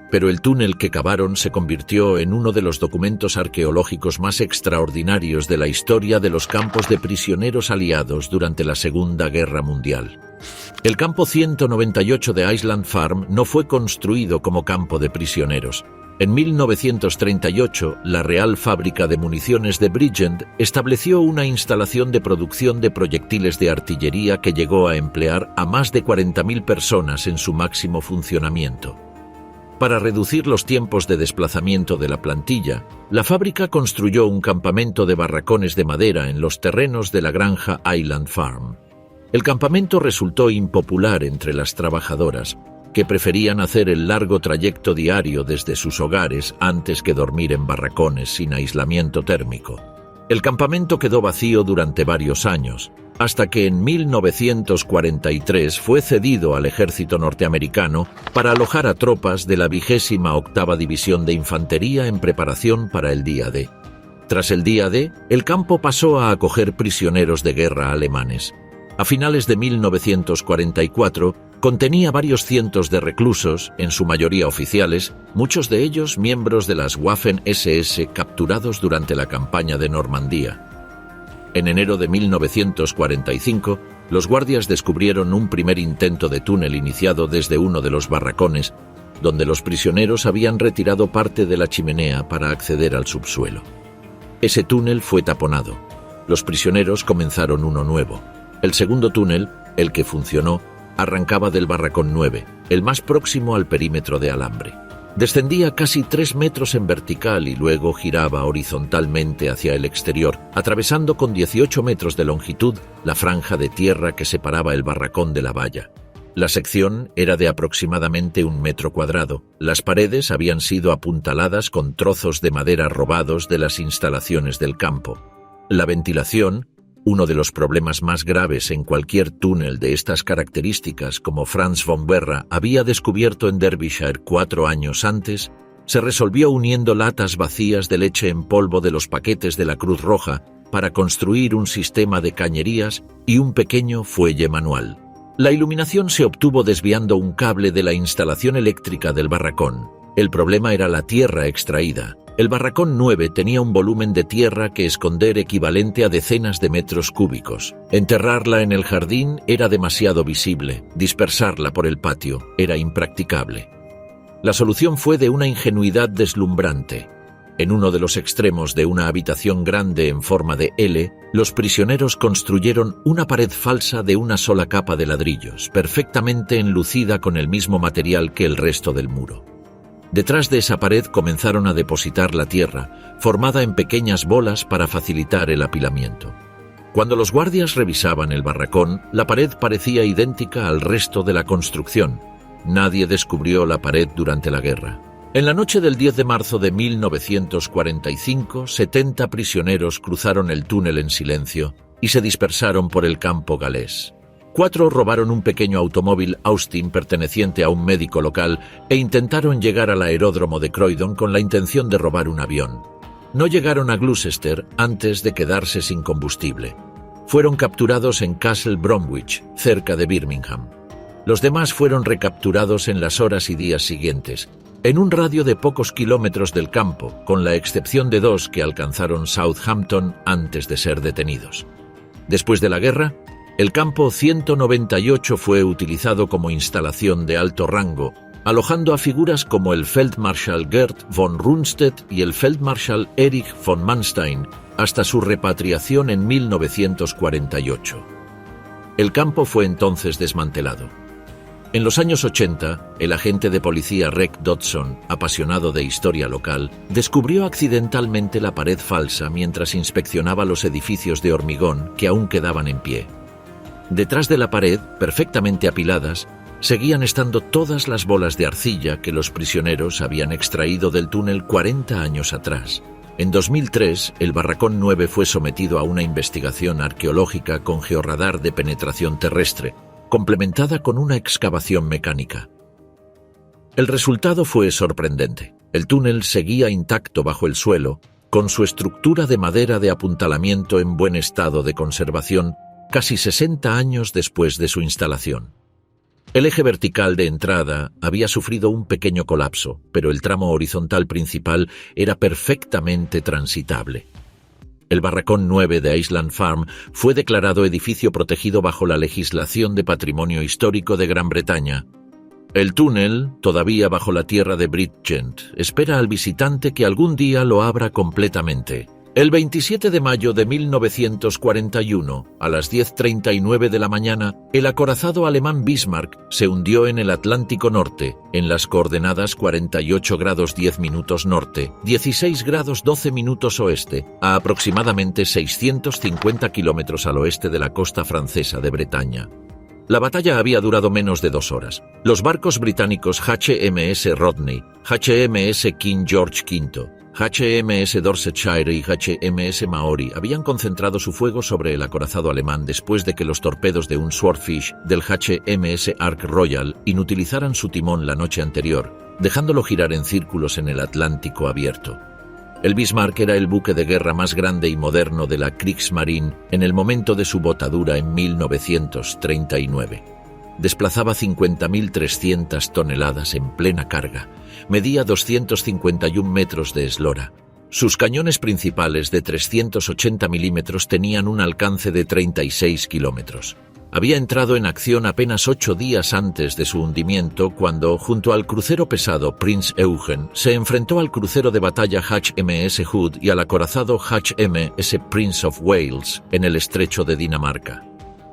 Pero el túnel que cavaron se convirtió en uno de los documentos arqueológicos más extraordinarios de la historia de los campos de prisioneros aliados durante la Segunda Guerra Mundial. El campo 198 de Island Farm no fue construido como campo de prisioneros. En 1938, la Real Fábrica de Municiones de Bridgend estableció una instalación de producción de proyectiles de artillería que llegó a emplear a más de 40.000 personas en su máximo funcionamiento. Para reducir los tiempos de desplazamiento de la plantilla, la fábrica construyó un campamento de barracones de madera en los terrenos de la granja Island Farm. El campamento resultó impopular entre las trabajadoras, que preferían hacer el largo trayecto diario desde sus hogares antes que dormir en barracones sin aislamiento térmico. El campamento quedó vacío durante varios años, hasta que en 1943 fue cedido al ejército norteamericano para alojar a tropas de la 28ª División de Infantería en preparación para el Día D. Tras el Día D, el campo pasó a acoger prisioneros de guerra alemanes. A finales de 1944, contenía varios cientos de reclusos, en su mayoría oficiales, muchos de ellos miembros de las Waffen-SS capturados durante la campaña de Normandía. En enero de 1945, los guardias descubrieron un primer intento de túnel iniciado desde uno de los barracones, donde los prisioneros habían retirado parte de la chimenea para acceder al subsuelo. Ese túnel fue taponado. Los prisioneros comenzaron uno nuevo. El segundo túnel, el que funcionó, arrancaba del barracón 9, el más próximo al perímetro de alambre. Descendía casi 3 metros en vertical y luego giraba horizontalmente hacia el exterior, atravesando con 18 metros de longitud la franja de tierra que separaba el barracón de la valla. La sección era de aproximadamente 1 metro cuadrado. Las paredes habían sido apuntaladas con trozos de madera robados de las instalaciones del campo. La ventilación, uno de los problemas más graves en cualquier túnel de estas características, como Franz von Werra había descubierto en Derbyshire 4 años antes, se resolvió uniendo latas vacías de leche en polvo de los paquetes de la Cruz Roja para construir un sistema de cañerías y un pequeño fuelle manual. La iluminación se obtuvo desviando un cable de la instalación eléctrica del barracón. El problema era la tierra extraída. El barracón 9 tenía un volumen de tierra que esconder equivalente a decenas de metros cúbicos. Enterrarla en el jardín era demasiado visible, dispersarla por el patio era impracticable. La solución fue de una ingenuidad deslumbrante. En uno de los extremos de una habitación grande en forma de L, los prisioneros construyeron una pared falsa de una sola capa de ladrillos, perfectamente enlucida con el mismo material que el resto del muro. Detrás de esa pared comenzaron a depositar la tierra, formada en pequeñas bolas para facilitar el apilamiento. Cuando los guardias revisaban el barracón, la pared parecía idéntica al resto de la construcción. Nadie descubrió la pared durante la guerra. En la noche del 10 de marzo de 1945, 70 prisioneros cruzaron el túnel en silencio y se dispersaron por el campo galés. 4 robaron un pequeño automóvil Austin perteneciente a un médico local e intentaron llegar al aeródromo de Croydon con la intención de robar un avión. No llegaron a Gloucester antes de quedarse sin combustible. Fueron capturados en Castle Bromwich, cerca de Birmingham. Los demás fueron recapturados en las horas y días siguientes. en un radio de pocos kilómetros del campo, con la excepción de 2 que alcanzaron Southampton antes de ser detenidos. Después de la guerra, el campo 198 fue utilizado como instalación de alto rango, alojando a figuras como el Feldmarschall Gerd von Rundstedt y el Feldmarschall Erich von Manstein, hasta su repatriación en 1948. El campo fue entonces desmantelado. En los años 80, el agente de policía Reg Dodson, apasionado de historia local, descubrió accidentalmente la pared falsa mientras inspeccionaba los edificios de hormigón que aún quedaban en pie. Detrás de la pared, perfectamente apiladas, seguían estando todas las bolas de arcilla que los prisioneros habían extraído del túnel 40 años atrás. En 2003, el Barracón 9 fue sometido a una investigación arqueológica con georradar de penetración terrestre, complementada con una excavación mecánica. El resultado fue sorprendente. El túnel seguía intacto bajo el suelo, con su estructura de madera de apuntalamiento en buen estado de conservación, casi 60 años después de su instalación. El eje vertical de entrada había sufrido un pequeño colapso, pero el tramo horizontal principal era perfectamente transitable. El Barracón 9 de Island Farm fue declarado edificio protegido bajo la legislación de patrimonio histórico de Gran Bretaña. El túnel, todavía bajo la tierra de Bridgend, espera al visitante que algún día lo abra completamente. El 27 de mayo de 1941, a las 10:39 de la mañana, el acorazado alemán Bismarck se hundió en el Atlántico Norte, en las coordenadas 48 grados 10 minutos norte, 16 grados 12 minutos oeste, a aproximadamente 650 kilómetros al oeste de la costa francesa de Bretaña. La batalla había durado menos de 2 horas. Los barcos británicos HMS Rodney, HMS King George V, HMS Dorsetshire y HMS Maori habían concentrado su fuego sobre el acorazado alemán después de que los torpedos de un Swordfish del HMS Ark Royal inutilizaran su timón la noche anterior, dejándolo girar en círculos en el Atlántico abierto. El Bismarck era el buque de guerra más grande y moderno de la Kriegsmarine en el momento de su botadura en 1939. Desplazaba 50.300 toneladas en plena carga. Medía 251 metros de eslora. Sus cañones principales de 380 milímetros tenían un alcance de 36 kilómetros. Había entrado en acción apenas 8 días antes de su hundimiento cuando, junto al crucero pesado Prince Eugen, se enfrentó al crucero de batalla HMS Hood y al acorazado HMS Prince of Wales en el estrecho de Dinamarca.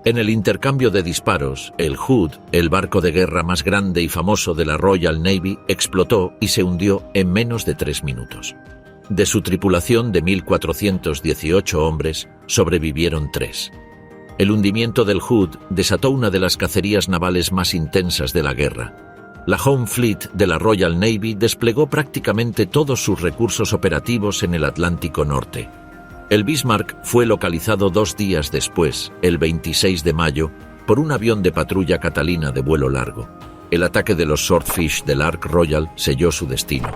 En el intercambio de disparos, el Hood, el barco de guerra más grande y famoso de la Royal Navy, explotó y se hundió en menos de 3 minutos. De su tripulación de 1.418 hombres, sobrevivieron 3. El hundimiento del Hood desató una de las cacerías navales más intensas de la guerra. La Home Fleet de la Royal Navy desplegó prácticamente todos sus recursos operativos en el Atlántico Norte. El Bismarck fue localizado 2 días después, el 26 de mayo, por un avión de patrulla Catalina de vuelo largo. El ataque de los Swordfish del Ark Royal selló su destino.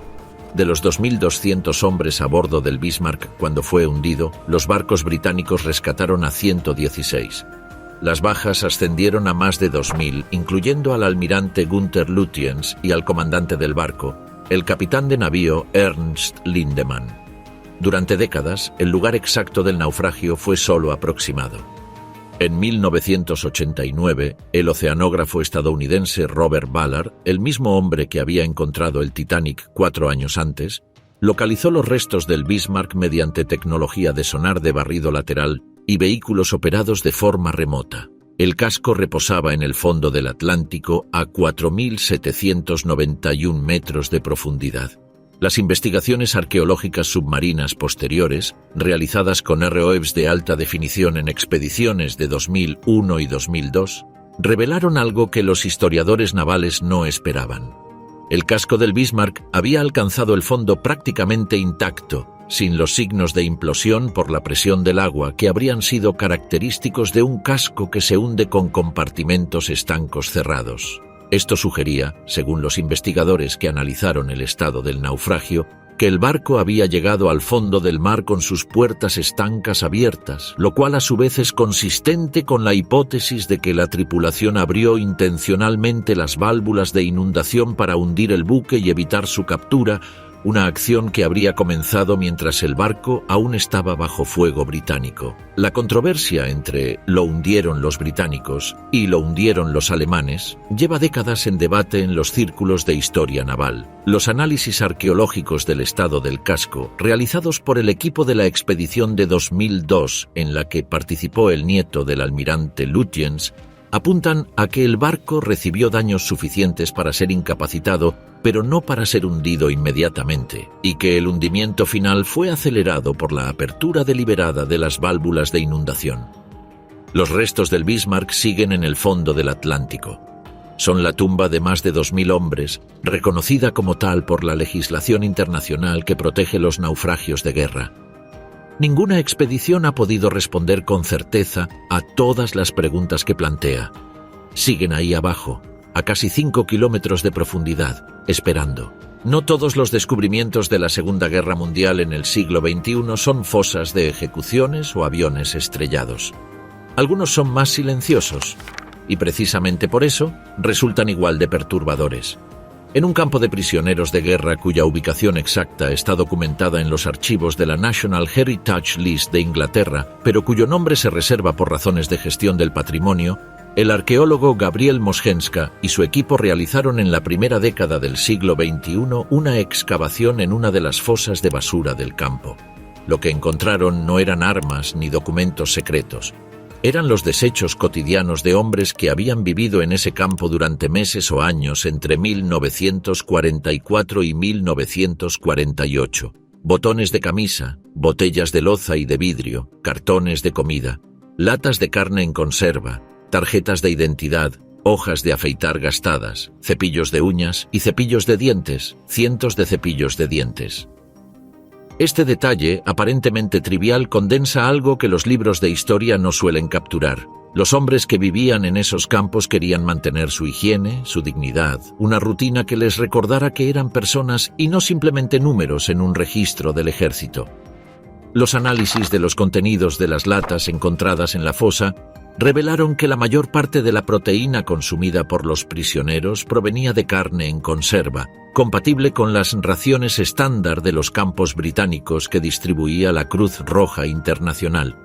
De los 2.200 hombres a bordo del Bismarck cuando fue hundido, los barcos británicos rescataron a 116. Las bajas ascendieron a más de 2.000, incluyendo al almirante Gunther Lutyens y al comandante del barco, el capitán de navío Ernst Lindemann. Durante décadas, el lugar exacto del naufragio fue solo aproximado. En 1989, el oceanógrafo estadounidense Robert Ballard, el mismo hombre que había encontrado el Titanic 4 años antes, localizó los restos del Bismarck mediante tecnología de sonar de barrido lateral y vehículos operados de forma remota. El casco reposaba en el fondo del Atlántico a 4.791 metros de profundidad. Las investigaciones arqueológicas submarinas posteriores, realizadas con ROVs de alta definición en expediciones de 2001 y 2002, revelaron algo que los historiadores navales no esperaban. El casco del Bismarck había alcanzado el fondo prácticamente intacto, sin los signos de implosión por la presión del agua que habrían sido característicos de un casco que se hunde con compartimentos estancos cerrados. Esto sugería, según los investigadores que analizaron el estado del naufragio, que el barco había llegado al fondo del mar con sus puertas estancas abiertas, lo cual a su vez es consistente con la hipótesis de que la tripulación abrió intencionalmente las válvulas de inundación para hundir el buque y evitar su captura, una acción que habría comenzado mientras el barco aún estaba bajo fuego británico. La controversia entre lo hundieron los británicos y lo hundieron los alemanes lleva décadas en debate en los círculos de historia naval. Los análisis arqueológicos del estado del casco, realizados por el equipo de la expedición de 2002, en la que participó el nieto del almirante Lutyens, apuntan a que el barco recibió daños suficientes para ser incapacitado, pero no para ser hundido inmediatamente, y que el hundimiento final fue acelerado por la apertura deliberada de las válvulas de inundación. Los restos del Bismarck siguen en el fondo del Atlántico. Son la tumba de más de 2000 hombres, reconocida como tal por la legislación internacional que protege los naufragios de guerra. Ninguna expedición ha podido responder con certeza a todas las preguntas que plantea. Siguen ahí abajo, a casi 5 kilómetros de profundidad, esperando. No todos los descubrimientos de la Segunda Guerra Mundial en el siglo XXI son fosas de ejecuciones o aviones estrellados. Algunos son más silenciosos, y precisamente por eso resultan igual de perturbadores. En un campo de prisioneros de guerra cuya ubicación exacta está documentada en los archivos de la National Heritage List de Inglaterra, pero cuyo nombre se reserva por razones de gestión del patrimonio, el arqueólogo Gabriel Moshenska y su equipo realizaron en la primera década del siglo XXI una excavación en una de las fosas de basura del campo. Lo que encontraron no eran armas ni documentos secretos. Eran los desechos cotidianos de hombres que habían vivido en ese campo durante meses o años entre 1944 y 1948. Botones de camisa, botellas de loza y de vidrio, cartones de comida, latas de carne en conserva, tarjetas de identidad, hojas de afeitar gastadas, cepillos de uñas y cepillos de dientes, cientos de cepillos de dientes. Este detalle, aparentemente trivial, condensa algo que los libros de historia no suelen capturar. Los hombres que vivían en esos campos querían mantener su higiene, su dignidad, una rutina que les recordara que eran personas y no simplemente números en un registro del ejército. Los análisis de los contenidos de las latas encontradas en la fosa revelaron que la mayor parte de la proteína consumida por los prisioneros provenía de carne en conserva, compatible con las raciones estándar de los campos británicos que distribuía la Cruz Roja Internacional.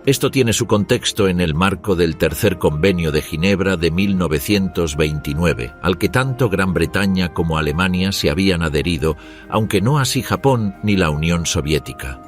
Esto tiene su contexto en el marco del Tercer Convenio de Ginebra de 1929, al que tanto Gran Bretaña como Alemania se habían adherido, aunque no así Japón ni la Unión Soviética.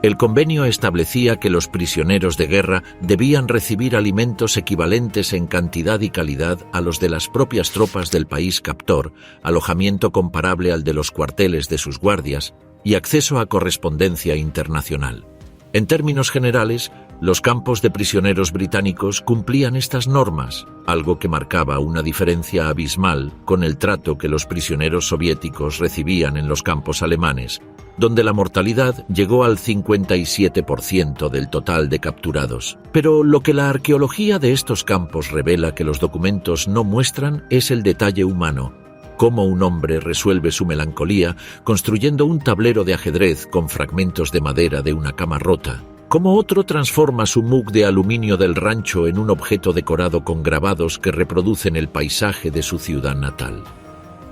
El convenio establecía que los prisioneros de guerra debían recibir alimentos equivalentes en cantidad y calidad a los de las propias tropas del país captor, alojamiento comparable al de los cuarteles de sus guardias y acceso a correspondencia internacional. En términos generales, los campos de prisioneros británicos cumplían estas normas, algo que marcaba una diferencia abismal con el trato que los prisioneros soviéticos recibían en los campos alemanes, donde la mortalidad llegó al 57% del total de capturados. Pero lo que la arqueología de estos campos revela que los documentos no muestran es el detalle humano, cómo un hombre resuelve su melancolía construyendo un tablero de ajedrez con fragmentos de madera de una cama rota, cómo otro transforma su mug de aluminio del rancho en un objeto decorado con grabados que reproducen el paisaje de su ciudad natal,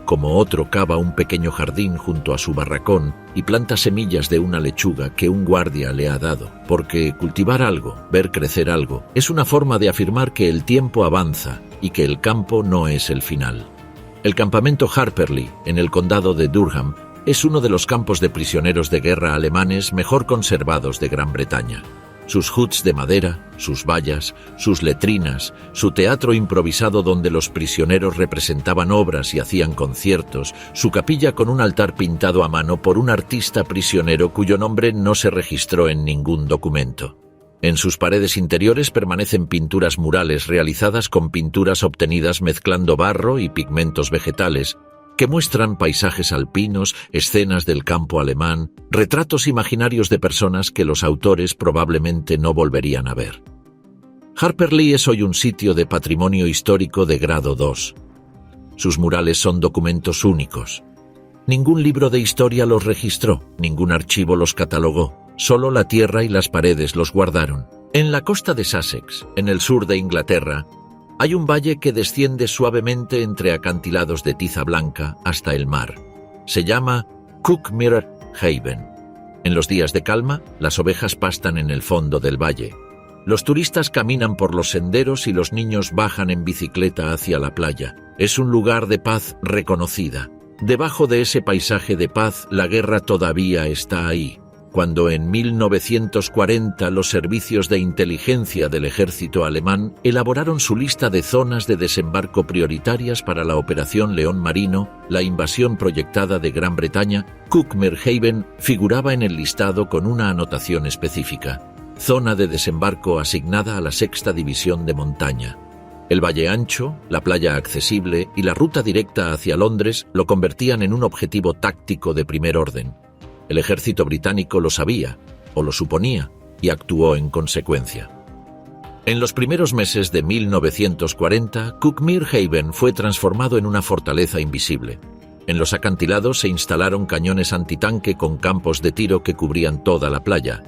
como otro cava un pequeño jardín junto a su barracón y planta semillas de una lechuga que un guardia le ha dado, porque cultivar algo, ver crecer algo, es una forma de afirmar que el tiempo avanza y que el campo no es el final. El campamento Harper Lee, en el condado de Durham, es uno de los campos de prisioneros de guerra alemanes mejor conservados de Gran Bretaña. Sus huts de madera, sus vallas, sus letrinas, su teatro improvisado donde los prisioneros representaban obras y hacían conciertos, su capilla con un altar pintado a mano por un artista prisionero cuyo nombre no se registró en ningún documento. En sus paredes interiores permanecen pinturas murales realizadas con pinturas obtenidas mezclando barro y pigmentos vegetales, que muestran paisajes alpinos, escenas del campo alemán, retratos imaginarios de personas que los autores probablemente no volverían a ver. Harper Lee es hoy un sitio de patrimonio histórico de grado 2. Sus murales son documentos únicos. Ningún libro de historia los registró, ningún archivo los catalogó, solo la tierra y las paredes los guardaron. En la costa de Sussex, en el sur de Inglaterra, hay un valle que desciende suavemente entre acantilados de tiza blanca hasta el mar. Se llama Cuckmere Haven. En los días de calma, las ovejas pastan en el fondo del valle. Los turistas caminan por los senderos y los niños bajan en bicicleta hacia la playa. Es un lugar de paz reconocida. Debajo de ese paisaje de paz, la guerra todavía está ahí. Cuando en 1940 los servicios de inteligencia del ejército alemán elaboraron su lista de zonas de desembarco prioritarias para la Operación León Marino, la invasión proyectada de Gran Bretaña, Cuckmere Haven figuraba en el listado con una anotación específica: zona de desembarco asignada a la 6ª División de Montaña. El valle ancho, la playa accesible y la ruta directa hacia Londres lo convertían en un objetivo táctico de primer orden. El ejército británico lo sabía, o lo suponía, y actuó en consecuencia. En los primeros meses de 1940, Cuckmere Haven fue transformado en una fortaleza invisible. En los acantilados se instalaron cañones antitanque con campos de tiro que cubrían toda la playa.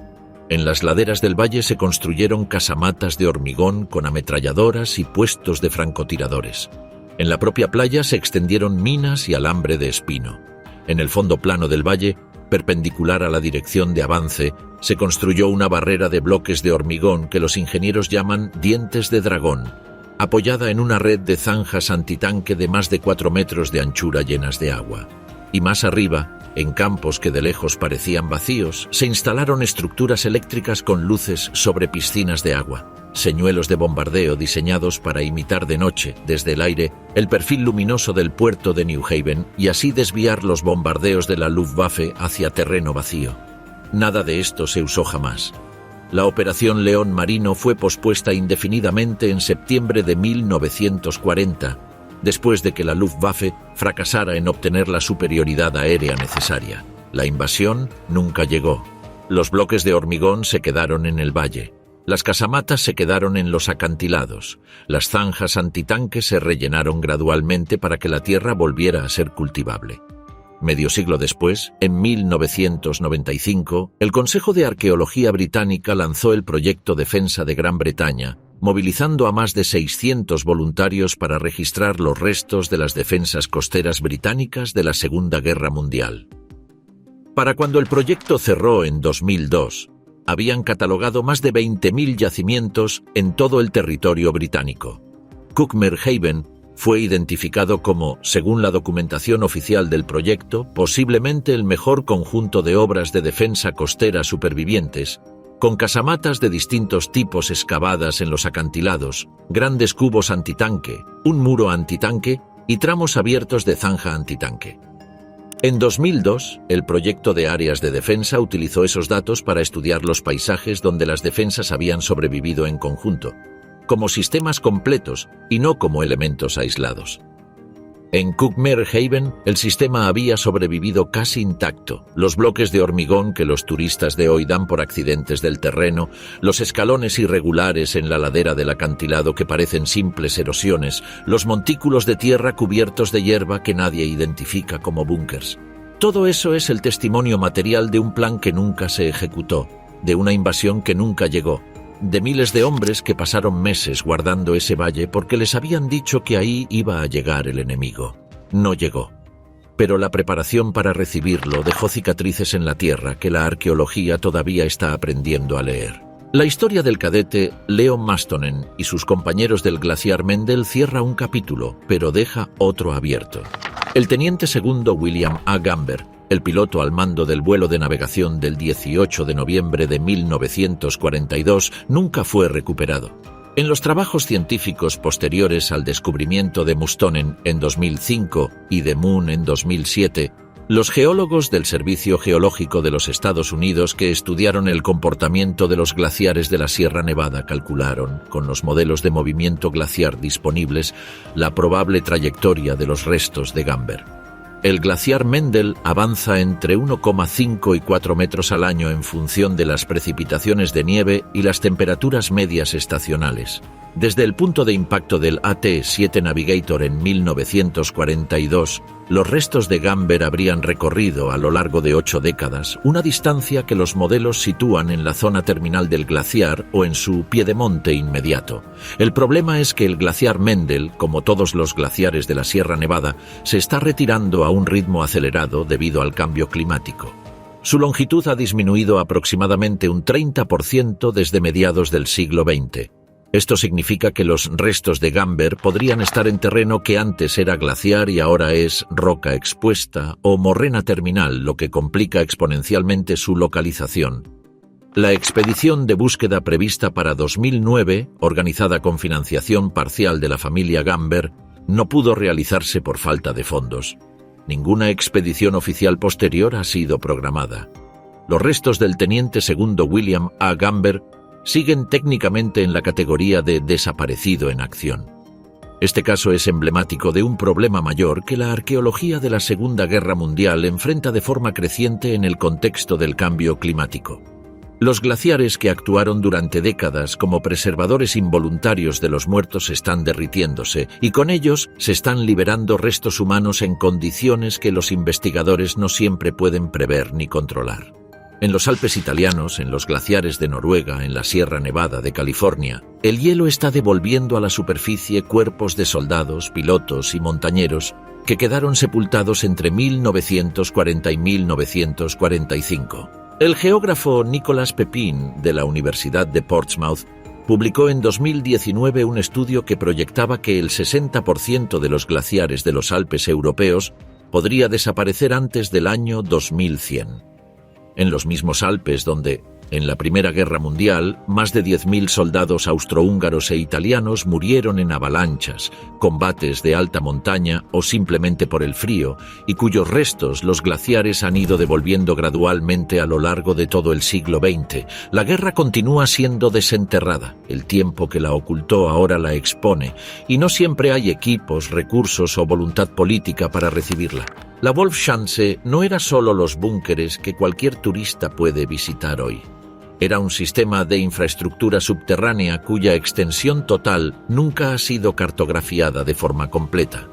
En las laderas del valle se construyeron casamatas de hormigón con ametralladoras y puestos de francotiradores. En la propia playa se extendieron minas y alambre de espino. En el fondo plano del valle, perpendicular a la dirección de avance, se construyó una barrera de bloques de hormigón que los ingenieros llaman dientes de dragón, apoyada en una red de zanjas antitanque de más de 4 metros de anchura llenas de agua. Y más arriba, en campos que de lejos parecían vacíos, se instalaron estructuras eléctricas con luces sobre piscinas de agua, señuelos de bombardeo diseñados para imitar de noche, desde el aire, el perfil luminoso del puerto de New Haven y así desviar los bombardeos de la Luftwaffe hacia terreno vacío. Nada de esto se usó jamás. La Operación León Marino fue pospuesta indefinidamente en septiembre de 1940, después de que la Luftwaffe fracasara en obtener la superioridad aérea necesaria. La invasión nunca llegó. Los bloques de hormigón se quedaron en el valle. Las casamatas se quedaron en los acantilados. Las zanjas antitanque se rellenaron gradualmente para que la tierra volviera a ser cultivable. Medio siglo después, en 1995, el Consejo de Arqueología Británica lanzó el Proyecto Defensa de Gran Bretaña, movilizando a más de 600 voluntarios para registrar los restos de las defensas costeras británicas de la Segunda Guerra Mundial. Para cuando el proyecto cerró en 2002, habían catalogado más de 20.000 yacimientos en todo el territorio británico. Cuckmere Haven fue identificado como, según la documentación oficial del proyecto, posiblemente el mejor conjunto de obras de defensa costera supervivientes, con casamatas de distintos tipos excavadas en los acantilados, grandes cubos antitanque, un muro antitanque y tramos abiertos de zanja antitanque. En 2002, el proyecto de áreas de defensa utilizó esos datos para estudiar los paisajes donde las defensas habían sobrevivido en conjunto, como sistemas completos y no como elementos aislados. En Cuckmere Haven, el sistema había sobrevivido casi intacto. Los bloques de hormigón que los turistas de hoy dan por accidentes del terreno, los escalones irregulares en la ladera del acantilado que parecen simples erosiones, los montículos de tierra cubiertos de hierba que nadie identifica como búnkers. Todo eso es el testimonio material de un plan que nunca se ejecutó, de una invasión que nunca llegó, de miles de hombres que pasaron meses guardando ese valle porque les habían dicho que ahí iba a llegar el enemigo. No llegó. Pero la preparación para recibirlo dejó cicatrices en la tierra que la arqueología todavía está aprendiendo a leer. La historia del cadete Leo Mastonen y sus compañeros del glaciar Mendel cierra un capítulo, pero deja otro abierto. El teniente segundo William A. Gamber, el piloto al mando del vuelo de navegación del 18 de noviembre de 1942, nunca fue recuperado. En los trabajos científicos posteriores al descubrimiento de Mustonen en 2005 y de Moon en 2007, los geólogos del Servicio Geológico de los Estados Unidos que estudiaron el comportamiento de los glaciares de la Sierra Nevada calcularon, con los modelos de movimiento glaciar disponibles, la probable trayectoria de los restos de Gamber. El glaciar Mendel avanza entre 1,5 y 4 metros al año en función de las precipitaciones de nieve y las temperaturas medias estacionales. Desde el punto de impacto del AT-7 Navigator en 1942, los restos de Gamber habrían recorrido a lo largo de 8 décadas una distancia que los modelos sitúan en la zona terminal del glaciar o en su piedemonte inmediato. El problema es que el glaciar Mendel, como todos los glaciares de la Sierra Nevada, se está retirando a un ritmo acelerado debido al cambio climático. Su longitud ha disminuido aproximadamente un 30% desde mediados del siglo XX. Esto significa que los restos de Gamber podrían estar en terreno que antes era glaciar y ahora es roca expuesta o morrena terminal, lo que complica exponencialmente su localización. La expedición de búsqueda prevista para 2009, organizada con financiación parcial de la familia Gamber, no pudo realizarse por falta de fondos. Ninguna expedición oficial posterior ha sido programada. Los restos del teniente segundo William A. Gamber siguen técnicamente en la categoría de desaparecido en acción. Este caso es emblemático de un problema mayor que la arqueología de la Segunda Guerra Mundial enfrenta de forma creciente en el contexto del cambio climático. Los glaciares que actuaron durante décadas como preservadores involuntarios de los muertos están derritiéndose y con ellos se están liberando restos humanos en condiciones que los investigadores no siempre pueden prever ni controlar. En los Alpes italianos, en los glaciares de Noruega, en la Sierra Nevada de California, el hielo está devolviendo a la superficie cuerpos de soldados, pilotos y montañeros que quedaron sepultados entre 1940 y 1945. El geógrafo Nicolas Pepin, de la Universidad de Portsmouth, publicó en 2019 un estudio que proyectaba que el 60% de los glaciares de los Alpes europeos podría desaparecer antes del año 2100. En los mismos Alpes donde, en la Primera Guerra Mundial, más de 10.000 soldados austrohúngaros e italianos murieron en avalanchas, combates de alta montaña o simplemente por el frío, y cuyos restos los glaciares han ido devolviendo gradualmente a lo largo de todo el siglo XX. La guerra continúa siendo desenterrada, el tiempo que la ocultó ahora la expone, y no siempre hay equipos, recursos o voluntad política para recibirla. La Wolfschanze no era solo los búnkeres que cualquier turista puede visitar hoy. Era un sistema de infraestructura subterránea cuya extensión total nunca ha sido cartografiada de forma completa.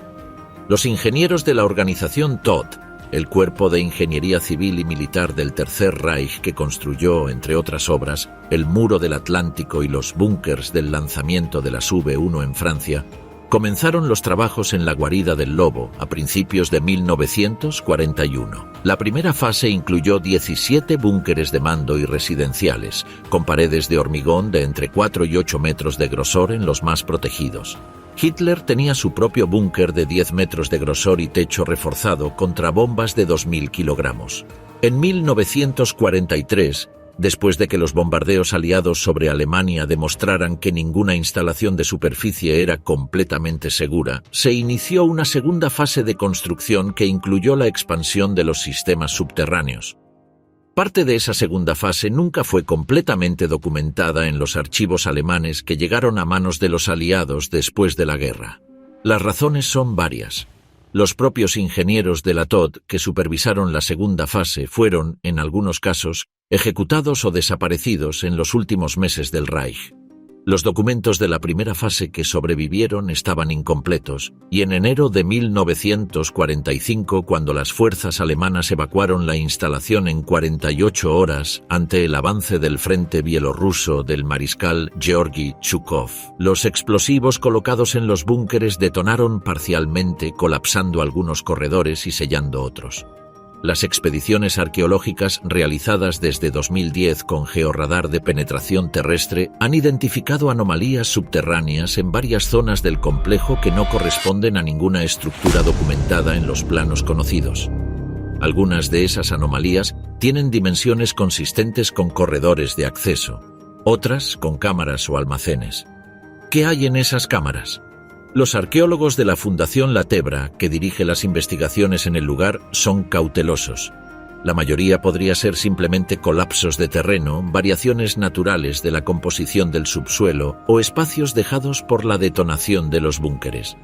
Los ingenieros de la organización Todt, el cuerpo de ingeniería civil y militar del Tercer Reich que construyó, entre otras obras, el Muro del Atlántico y los búnkers del lanzamiento de las V-1 en Francia, comenzaron los trabajos en la guarida del Lobo a principios de 1941. La primera fase incluyó 17 búnkeres de mando y residenciales, con paredes de hormigón de entre 4 y 8 metros de grosor en los más protegidos. Hitler tenía su propio búnker de 10 metros de grosor y techo reforzado contra bombas de 2.000 kilogramos. En 1943, después de que los bombardeos aliados sobre Alemania demostraran que ninguna instalación de superficie era completamente segura, se inició una segunda fase de construcción que incluyó la expansión de los sistemas subterráneos. Parte de esa segunda fase nunca fue completamente documentada en los archivos alemanes que llegaron a manos de los aliados después de la guerra. Las razones son varias. Los propios ingenieros de la Todt que supervisaron la segunda fase fueron, en algunos casos, ejecutados o desaparecidos en los últimos meses del Reich. Los documentos de la primera fase que sobrevivieron estaban incompletos, y en enero de 1945, cuando las fuerzas alemanas evacuaron la instalación en 48 horas ante el avance del frente bielorruso del mariscal Georgi Zhukov, los explosivos colocados en los búnkeres detonaron parcialmente, colapsando algunos corredores y sellando otros. Las expediciones arqueológicas realizadas desde 2010 con georradar de penetración terrestre han identificado anomalías subterráneas en varias zonas del complejo que no corresponden a ninguna estructura documentada en los planos conocidos. Algunas de esas anomalías tienen dimensiones consistentes con corredores de acceso, otras con cámaras o almacenes. ¿Qué hay en esas cámaras? Los arqueólogos de la Fundación La Tebra, que dirige las investigaciones en el lugar, son cautelosos. La mayoría podría ser simplemente colapsos de terreno, variaciones naturales de la composición del subsuelo o espacios dejados por la detonación de los búnkeres.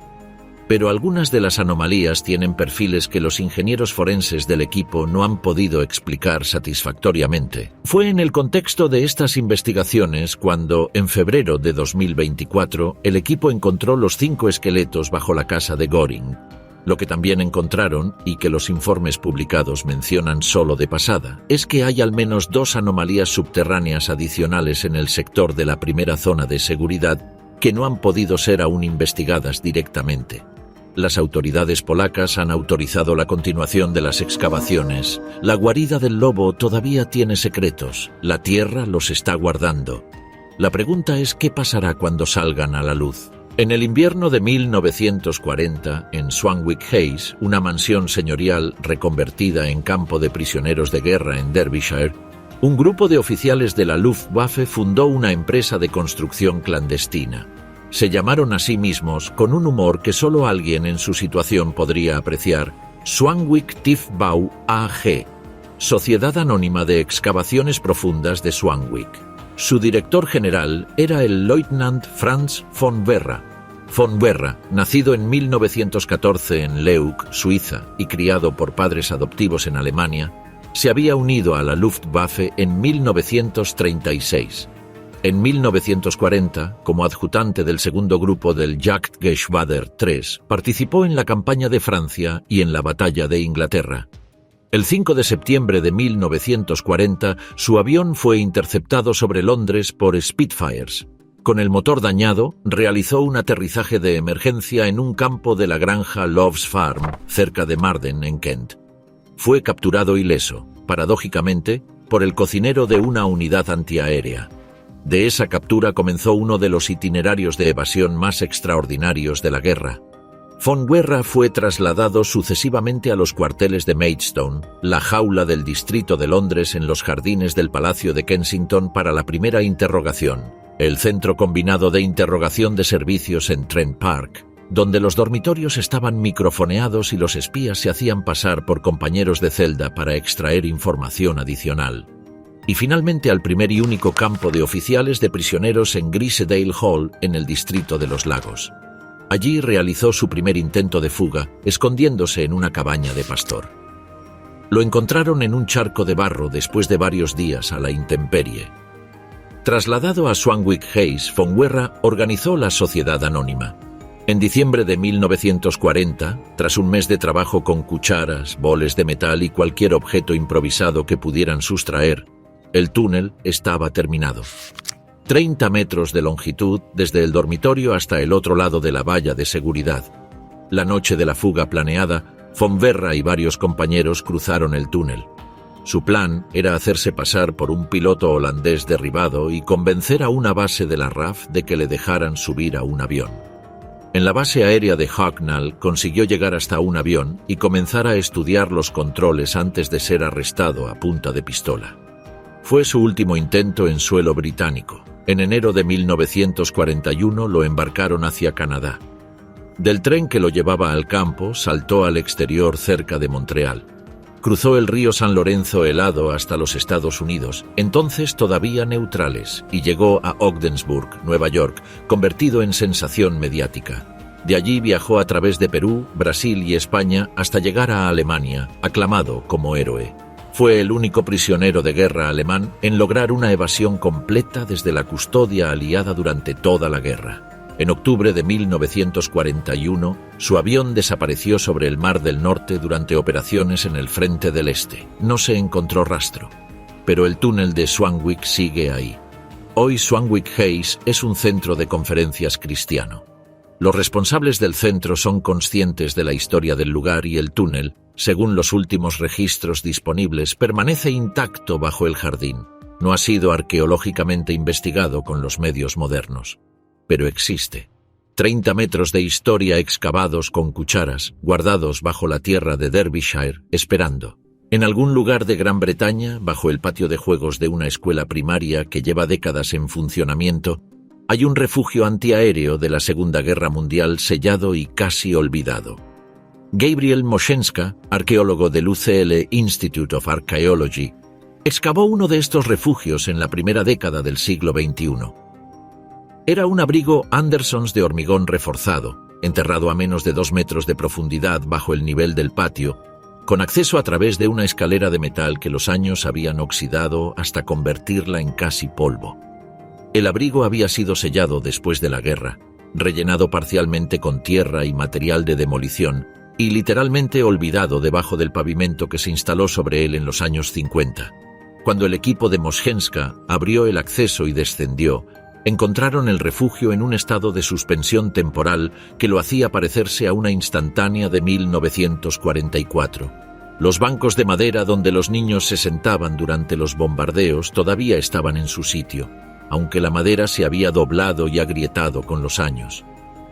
Pero algunas de las anomalías tienen perfiles que los ingenieros forenses del equipo no han podido explicar satisfactoriamente. Fue en el contexto de estas investigaciones cuando, en febrero de 2024, el equipo encontró los 5 esqueletos bajo la casa de Göring. Lo que también encontraron, y que los informes publicados mencionan solo de pasada, es que hay al menos 2 anomalías subterráneas adicionales en el sector de la primera zona de seguridad que no han podido ser aún investigadas directamente. Las autoridades polacas han autorizado la continuación de las excavaciones. La guarida del lobo todavía tiene secretos. La tierra los está guardando. La pregunta es ¿qué pasará cuando salgan a la luz? En el invierno de 1940, en Swanwick Heath, una mansión señorial reconvertida en campo de prisioneros de guerra en Derbyshire, un grupo de oficiales de la Luftwaffe fundó una empresa de construcción clandestina. Se llamaron a sí mismos, con un humor que solo alguien en su situación podría apreciar, Swanwick Tiefbau AG, Sociedad Anónima de Excavaciones Profundas de Swanwick. Su director general era el Leutnant Franz von Werra. Von Werra, nacido en 1914 en Leuk, Suiza, y criado por padres adoptivos en Alemania, se había unido a la Luftwaffe en 1936. En 1940, como adjutante del segundo grupo del Jagdgeschwader 3, participó en la campaña de Francia y en la batalla de Inglaterra. El 5 de septiembre de 1940, su avión fue interceptado sobre Londres por Spitfires. Con el motor dañado, realizó un aterrizaje de emergencia en un campo de la granja Loves Farm, cerca de Marden, en Kent. Fue capturado ileso, paradójicamente, por el cocinero de una unidad antiaérea. De esa captura comenzó uno de los itinerarios de evasión más extraordinarios de la guerra. Von Werra fue trasladado sucesivamente a los cuarteles de Maidstone, la jaula del distrito de Londres en los jardines del Palacio de Kensington para la primera interrogación, el centro combinado de interrogación de servicios en Trent Park, donde los dormitorios estaban microfoneados y los espías se hacían pasar por compañeros de celda para extraer información adicional. Y finalmente al primer y único campo de oficiales de prisioneros en Grisedale Hall, en el distrito de los Lagos. Allí realizó su primer intento de fuga, escondiéndose en una cabaña de pastor. Lo encontraron en un charco de barro después de varios días a la intemperie. Trasladado a Swanwick Heath, von Werra organizó la Sociedad Anónima. En diciembre de 1940, tras un mes de trabajo con cucharas, boles de metal y cualquier objeto improvisado que pudieran sustraer, el túnel estaba terminado. 30 metros de longitud desde el dormitorio hasta el otro lado de la valla de seguridad. La noche de la fuga planeada, von Werra y varios compañeros cruzaron el túnel. Su plan era hacerse pasar por un piloto holandés derribado y convencer a una base de la RAF de que le dejaran subir a un avión. En la base aérea de Hucknall consiguió llegar hasta un avión y comenzar a estudiar los controles antes de ser arrestado a punta de pistola. Fue su último intento en suelo británico. En enero de 1941 lo embarcaron hacia Canadá. Del tren que lo llevaba al campo, saltó al exterior cerca de Montreal. Cruzó el río San Lorenzo helado hasta los Estados Unidos, entonces todavía neutrales, y llegó a Ogdensburg, Nueva York, convertido en sensación mediática. De allí viajó a través de Perú, Brasil y España hasta llegar a Alemania, aclamado como héroe. Fue el único prisionero de guerra alemán en lograr una evasión completa desde la custodia aliada durante toda la guerra. En octubre de 1941, su avión desapareció sobre el Mar del Norte durante operaciones en el Frente del Este. No se encontró rastro, pero el túnel de Swanwick sigue ahí. Hoy Swanwick Heath es un centro de conferencias cristiano. Los responsables del centro son conscientes de la historia del lugar y el túnel, según los últimos registros disponibles, permanece intacto bajo el jardín. No ha sido arqueológicamente investigado con los medios modernos, pero existe. 30 metros de historia excavados con cucharas, guardados bajo la tierra de Derbyshire, esperando. En algún lugar de Gran Bretaña, bajo el patio de juegos de una escuela primaria que lleva décadas en funcionamiento, hay un refugio antiaéreo de la Segunda Guerra Mundial sellado y casi olvidado. Gabriel Moszenska, arqueólogo del UCL Institute of Archaeology, excavó uno de estos refugios en la primera década del siglo XXI. Era un abrigo Andersons de hormigón reforzado, enterrado a menos de 2 metros de profundidad bajo el nivel del patio, con acceso a través de una escalera de metal que los años habían oxidado hasta convertirla en casi polvo. El abrigo había sido sellado después de la guerra, rellenado parcialmente con tierra y material de demolición, y literalmente olvidado debajo del pavimento que se instaló sobre él en los años 50. Cuando el equipo de Moshenska abrió el acceso y descendió, encontraron el refugio en un estado de suspensión temporal que lo hacía parecerse a una instantánea de 1944. Los bancos de madera donde los niños se sentaban durante los bombardeos todavía estaban en su sitio, aunque la madera se había doblado y agrietado con los años.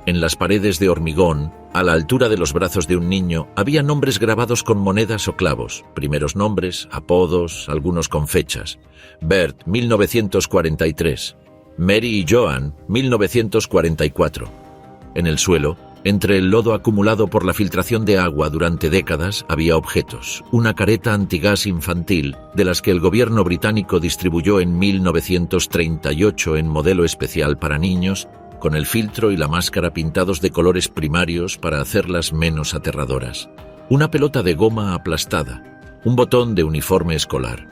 En las paredes de hormigón, a la altura de los brazos de un niño, había nombres grabados con monedas o clavos, primeros nombres, apodos, algunos con fechas. Bert, 1943. Mary y Joan, 1944. En el suelo, entre el lodo acumulado por la filtración de agua durante décadas, había objetos. Una careta antigás infantil, de las que el gobierno británico distribuyó en 1938 en modelo especial para niños, con el filtro y la máscara pintados de colores primarios para hacerlas menos aterradoras. Una pelota de goma aplastada, un botón de uniforme escolar.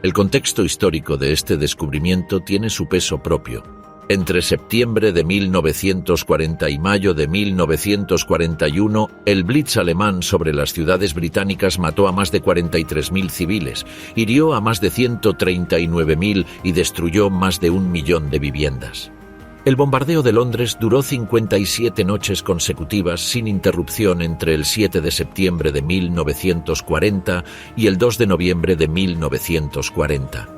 El contexto histórico de este descubrimiento tiene su peso propio. Entre septiembre de 1940 y mayo de 1941, el Blitz alemán sobre las ciudades británicas mató a más de 43.000 civiles, hirió a más de 139.000 y destruyó más de 1 millón de viviendas. El bombardeo de Londres duró 57 noches consecutivas sin interrupción entre el 7 de septiembre de 1940 y el 2 de noviembre de 1940.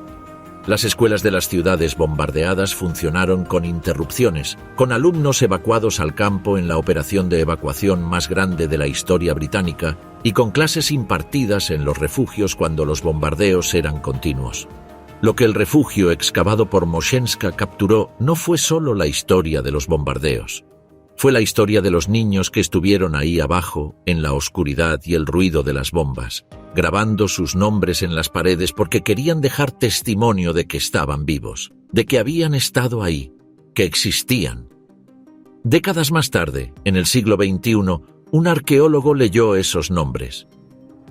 Las escuelas de las ciudades bombardeadas funcionaron con interrupciones, con alumnos evacuados al campo en la operación de evacuación más grande de la historia británica y con clases impartidas en los refugios cuando los bombardeos eran continuos. Lo que el refugio excavado por Moshenska capturó no fue solo la historia de los bombardeos. Fue la historia de los niños que estuvieron ahí abajo, en la oscuridad y el ruido de las bombas, grabando sus nombres en las paredes porque querían dejar testimonio de que estaban vivos, de que habían estado ahí, que existían. Décadas más tarde, en el siglo XXI, un arqueólogo leyó esos nombres.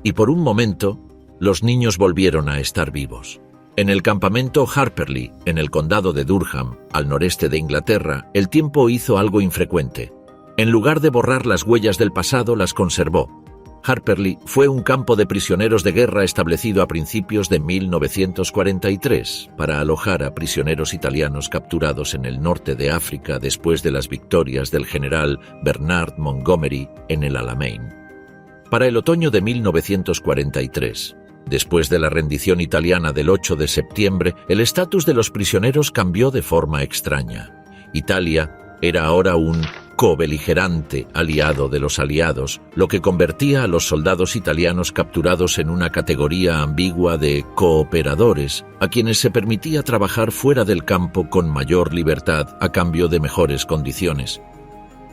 Y por un momento, los niños volvieron a estar vivos. En el campamento Harperley, en el condado de Durham, al noreste de Inglaterra, el tiempo hizo algo infrecuente. En lugar de borrar las huellas del pasado, las conservó. Harperley fue un campo de prisioneros de guerra establecido a principios de 1943 para alojar a prisioneros italianos capturados en el norte de África después de las victorias del general Bernard Montgomery en el Alamein. Para el otoño de 1943, después de la rendición italiana del 8 de septiembre, el estatus de los prisioneros cambió de forma extraña. Italia era ahora un cobeligerante aliado de los aliados, lo que convertía a los soldados italianos capturados en una categoría ambigua de cooperadores, a quienes se permitía trabajar fuera del campo con mayor libertad a cambio de mejores condiciones.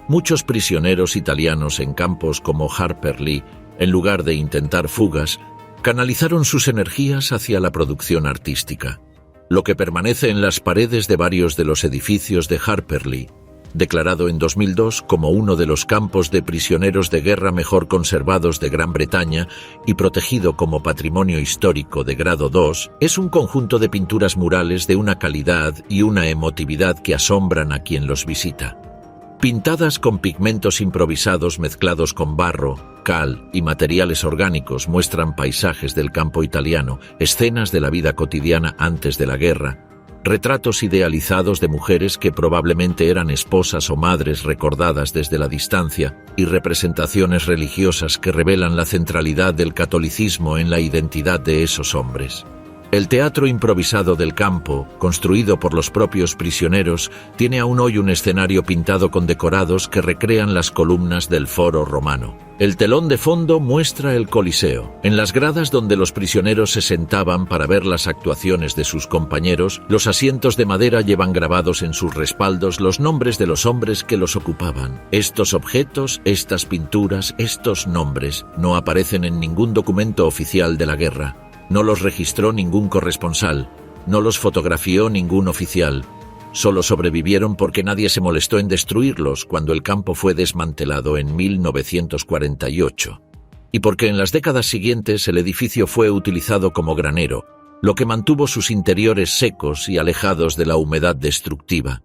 Muchos prisioneros italianos en campos como Harperley, en lugar de intentar fugas, canalizaron sus energías hacia la producción artística. Lo que permanece en las paredes de varios de los edificios de Harperley, declarado en 2002 como uno de los campos de prisioneros de guerra mejor conservados de Gran Bretaña y protegido como patrimonio histórico de grado 2, es un conjunto de pinturas murales de una calidad y una emotividad que asombran a quien los visita. Pintadas con pigmentos improvisados mezclados con barro, cal y materiales orgánicos, muestran paisajes del campo italiano, escenas de la vida cotidiana antes de la guerra, retratos idealizados de mujeres que probablemente eran esposas o madres recordadas desde la distancia y representaciones religiosas que revelan la centralidad del catolicismo en la identidad de esos hombres. El teatro improvisado del campo, construido por los propios prisioneros, tiene aún hoy un escenario pintado con decorados que recrean las columnas del Foro Romano. El telón de fondo muestra el Coliseo. En las gradas donde los prisioneros se sentaban para ver las actuaciones de sus compañeros, los asientos de madera llevan grabados en sus respaldos los nombres de los hombres que los ocupaban. Estos objetos, estas pinturas, estos nombres no aparecen en ningún documento oficial de la guerra. No los registró ningún corresponsal, no los fotografió ningún oficial. Solo sobrevivieron porque nadie se molestó en destruirlos cuando el campo fue desmantelado en 1948, y porque en las décadas siguientes el edificio fue utilizado como granero, lo que mantuvo sus interiores secos y alejados de la humedad destructiva.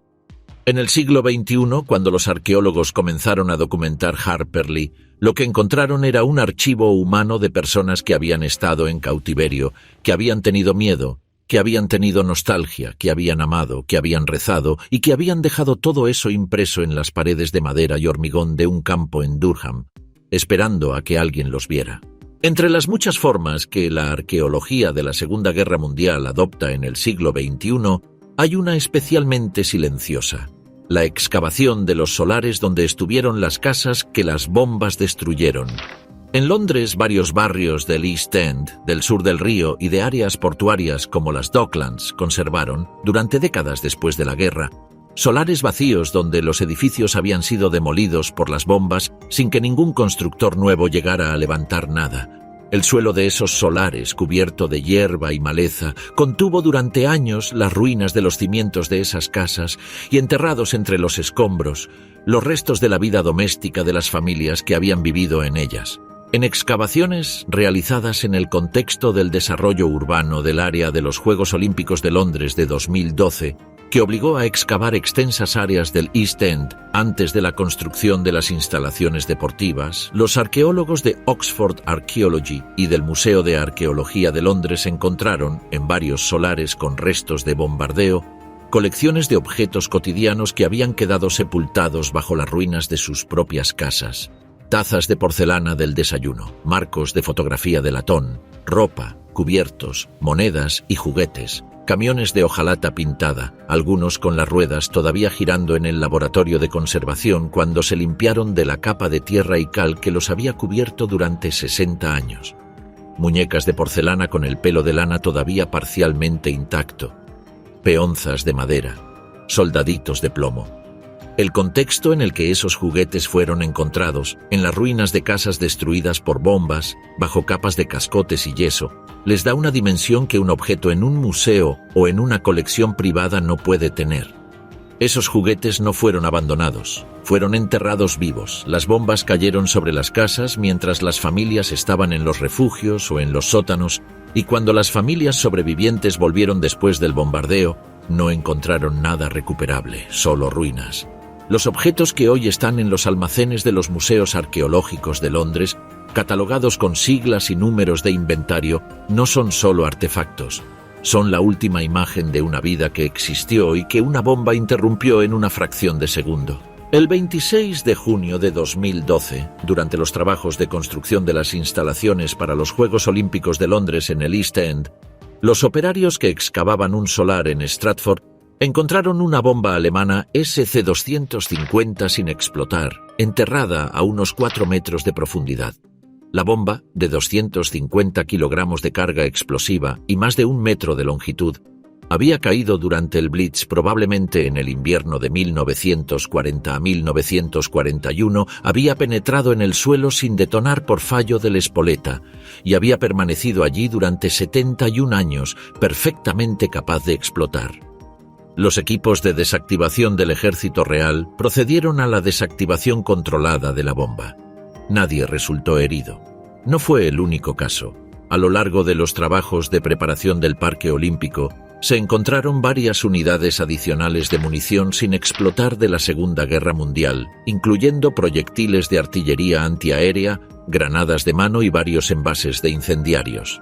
En el siglo XXI, cuando los arqueólogos comenzaron a documentar Harper Lee, lo que encontraron era un archivo humano de personas que habían estado en cautiverio, que habían tenido miedo, que habían tenido nostalgia, que habían amado, que habían rezado y que habían dejado todo eso impreso en las paredes de madera y hormigón de un campo en Durham, esperando a que alguien los viera. Entre las muchas formas que la arqueología de la Segunda Guerra Mundial adopta en el siglo XXI, hay una especialmente silenciosa: la excavación de los solares donde estuvieron las casas que las bombas destruyeron. En Londres, varios barrios del East End, del sur del río y de áreas portuarias como las Docklands conservaron, durante décadas después de la guerra, solares vacíos donde los edificios habían sido demolidos por las bombas sin que ningún constructor nuevo llegara a levantar nada. El suelo de esos solares, cubierto de hierba y maleza, contuvo durante años las ruinas de los cimientos de esas casas y, enterrados entre los escombros, los restos de la vida doméstica de las familias que habían vivido en ellas. En excavaciones realizadas en el contexto del desarrollo urbano del área de los Juegos Olímpicos de Londres de 2012, que obligó a excavar extensas áreas del East End antes de la construcción de las instalaciones deportivas, los arqueólogos de Oxford Archaeology y del Museo de Arqueología de Londres encontraron, en varios solares con restos de bombardeo, colecciones de objetos cotidianos que habían quedado sepultados bajo las ruinas de sus propias casas. Tazas de porcelana del desayuno, marcos de fotografía de latón, ropa, cubiertos, monedas y juguetes, camiones de hojalata pintada, algunos con las ruedas todavía girando en el laboratorio de conservación cuando se limpiaron de la capa de tierra y cal que los había cubierto durante 60 años. Muñecas de porcelana con el pelo de lana todavía parcialmente intacto, peonzas de madera, soldaditos de plomo. El contexto en el que esos juguetes fueron encontrados, en las ruinas de casas destruidas por bombas, bajo capas de cascotes y yeso, les da una dimensión que un objeto en un museo o en una colección privada no puede tener. Esos juguetes no fueron abandonados, fueron enterrados vivos. Las bombas cayeron sobre las casas mientras las familias estaban en los refugios o en los sótanos, y cuando las familias sobrevivientes volvieron después del bombardeo, no encontraron nada recuperable, solo ruinas. Los objetos que hoy están en los almacenes de los museos arqueológicos de Londres, catalogados con siglas y números de inventario, no son solo artefactos. Son la última imagen de una vida que existió y que una bomba interrumpió en una fracción de segundo. El 26 de junio de 2012, durante los trabajos de construcción de las instalaciones para los Juegos Olímpicos de Londres en el East End, los operarios que excavaban un solar en Stratford encontraron una bomba alemana SC-250 sin explotar, enterrada a unos 4 metros de profundidad. La bomba, de 250 kilogramos de carga explosiva y más de 1 metro de longitud, había caído durante el Blitz probablemente en el invierno de 1940 a 1941, había penetrado en el suelo sin detonar por fallo de la espoleta y había permanecido allí durante 71 años, perfectamente capaz de explotar. Los equipos de desactivación del Ejército Real procedieron a la desactivación controlada de la bomba. Nadie resultó herido. No fue el único caso. A lo largo de los trabajos de preparación del Parque Olímpico, se encontraron varias unidades adicionales de munición sin explotar de la Segunda Guerra Mundial, incluyendo proyectiles de artillería antiaérea, granadas de mano y varios envases de incendiarios.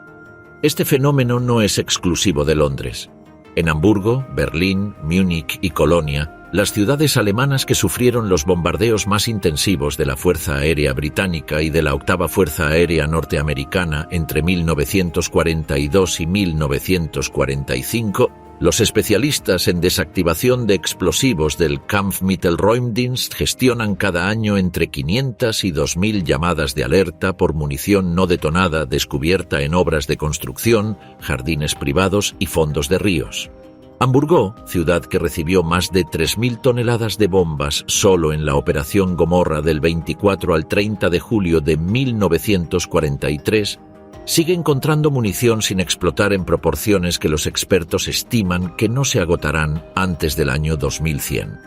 Este fenómeno no es exclusivo de Londres. En Hamburgo, Berlín, Múnich y Colonia, las ciudades alemanas que sufrieron los bombardeos más intensivos de la Fuerza Aérea Británica y de la Octava Fuerza Aérea Norteamericana entre 1942 y 1945, los especialistas en desactivación de explosivos del Kampfmittelräumdienst gestionan cada año entre 500 y 2.000 llamadas de alerta por munición no detonada descubierta en obras de construcción, jardines privados y fondos de ríos. Hamburgo, ciudad que recibió más de 3.000 toneladas de bombas solo en la Operación Gomorra del 24 al 30 de julio de 1943, sigue encontrando munición sin explotar en proporciones que los expertos estiman que no se agotarán antes del año 2100.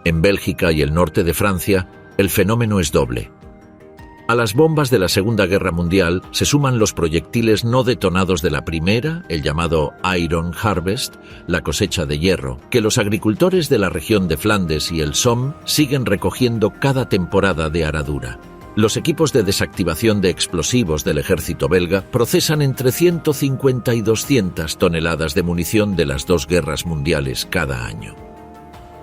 En Bélgica y el norte de Francia, el fenómeno es doble. A las bombas de la Segunda Guerra Mundial se suman los proyectiles no detonados de la primera, el llamado Iron Harvest, la cosecha de hierro, que los agricultores de la región de Flandes y el Somme siguen recogiendo cada temporada de aradura. Los equipos de desactivación de explosivos del ejército belga procesan entre 150 y 200 toneladas de munición de las dos guerras mundiales cada año.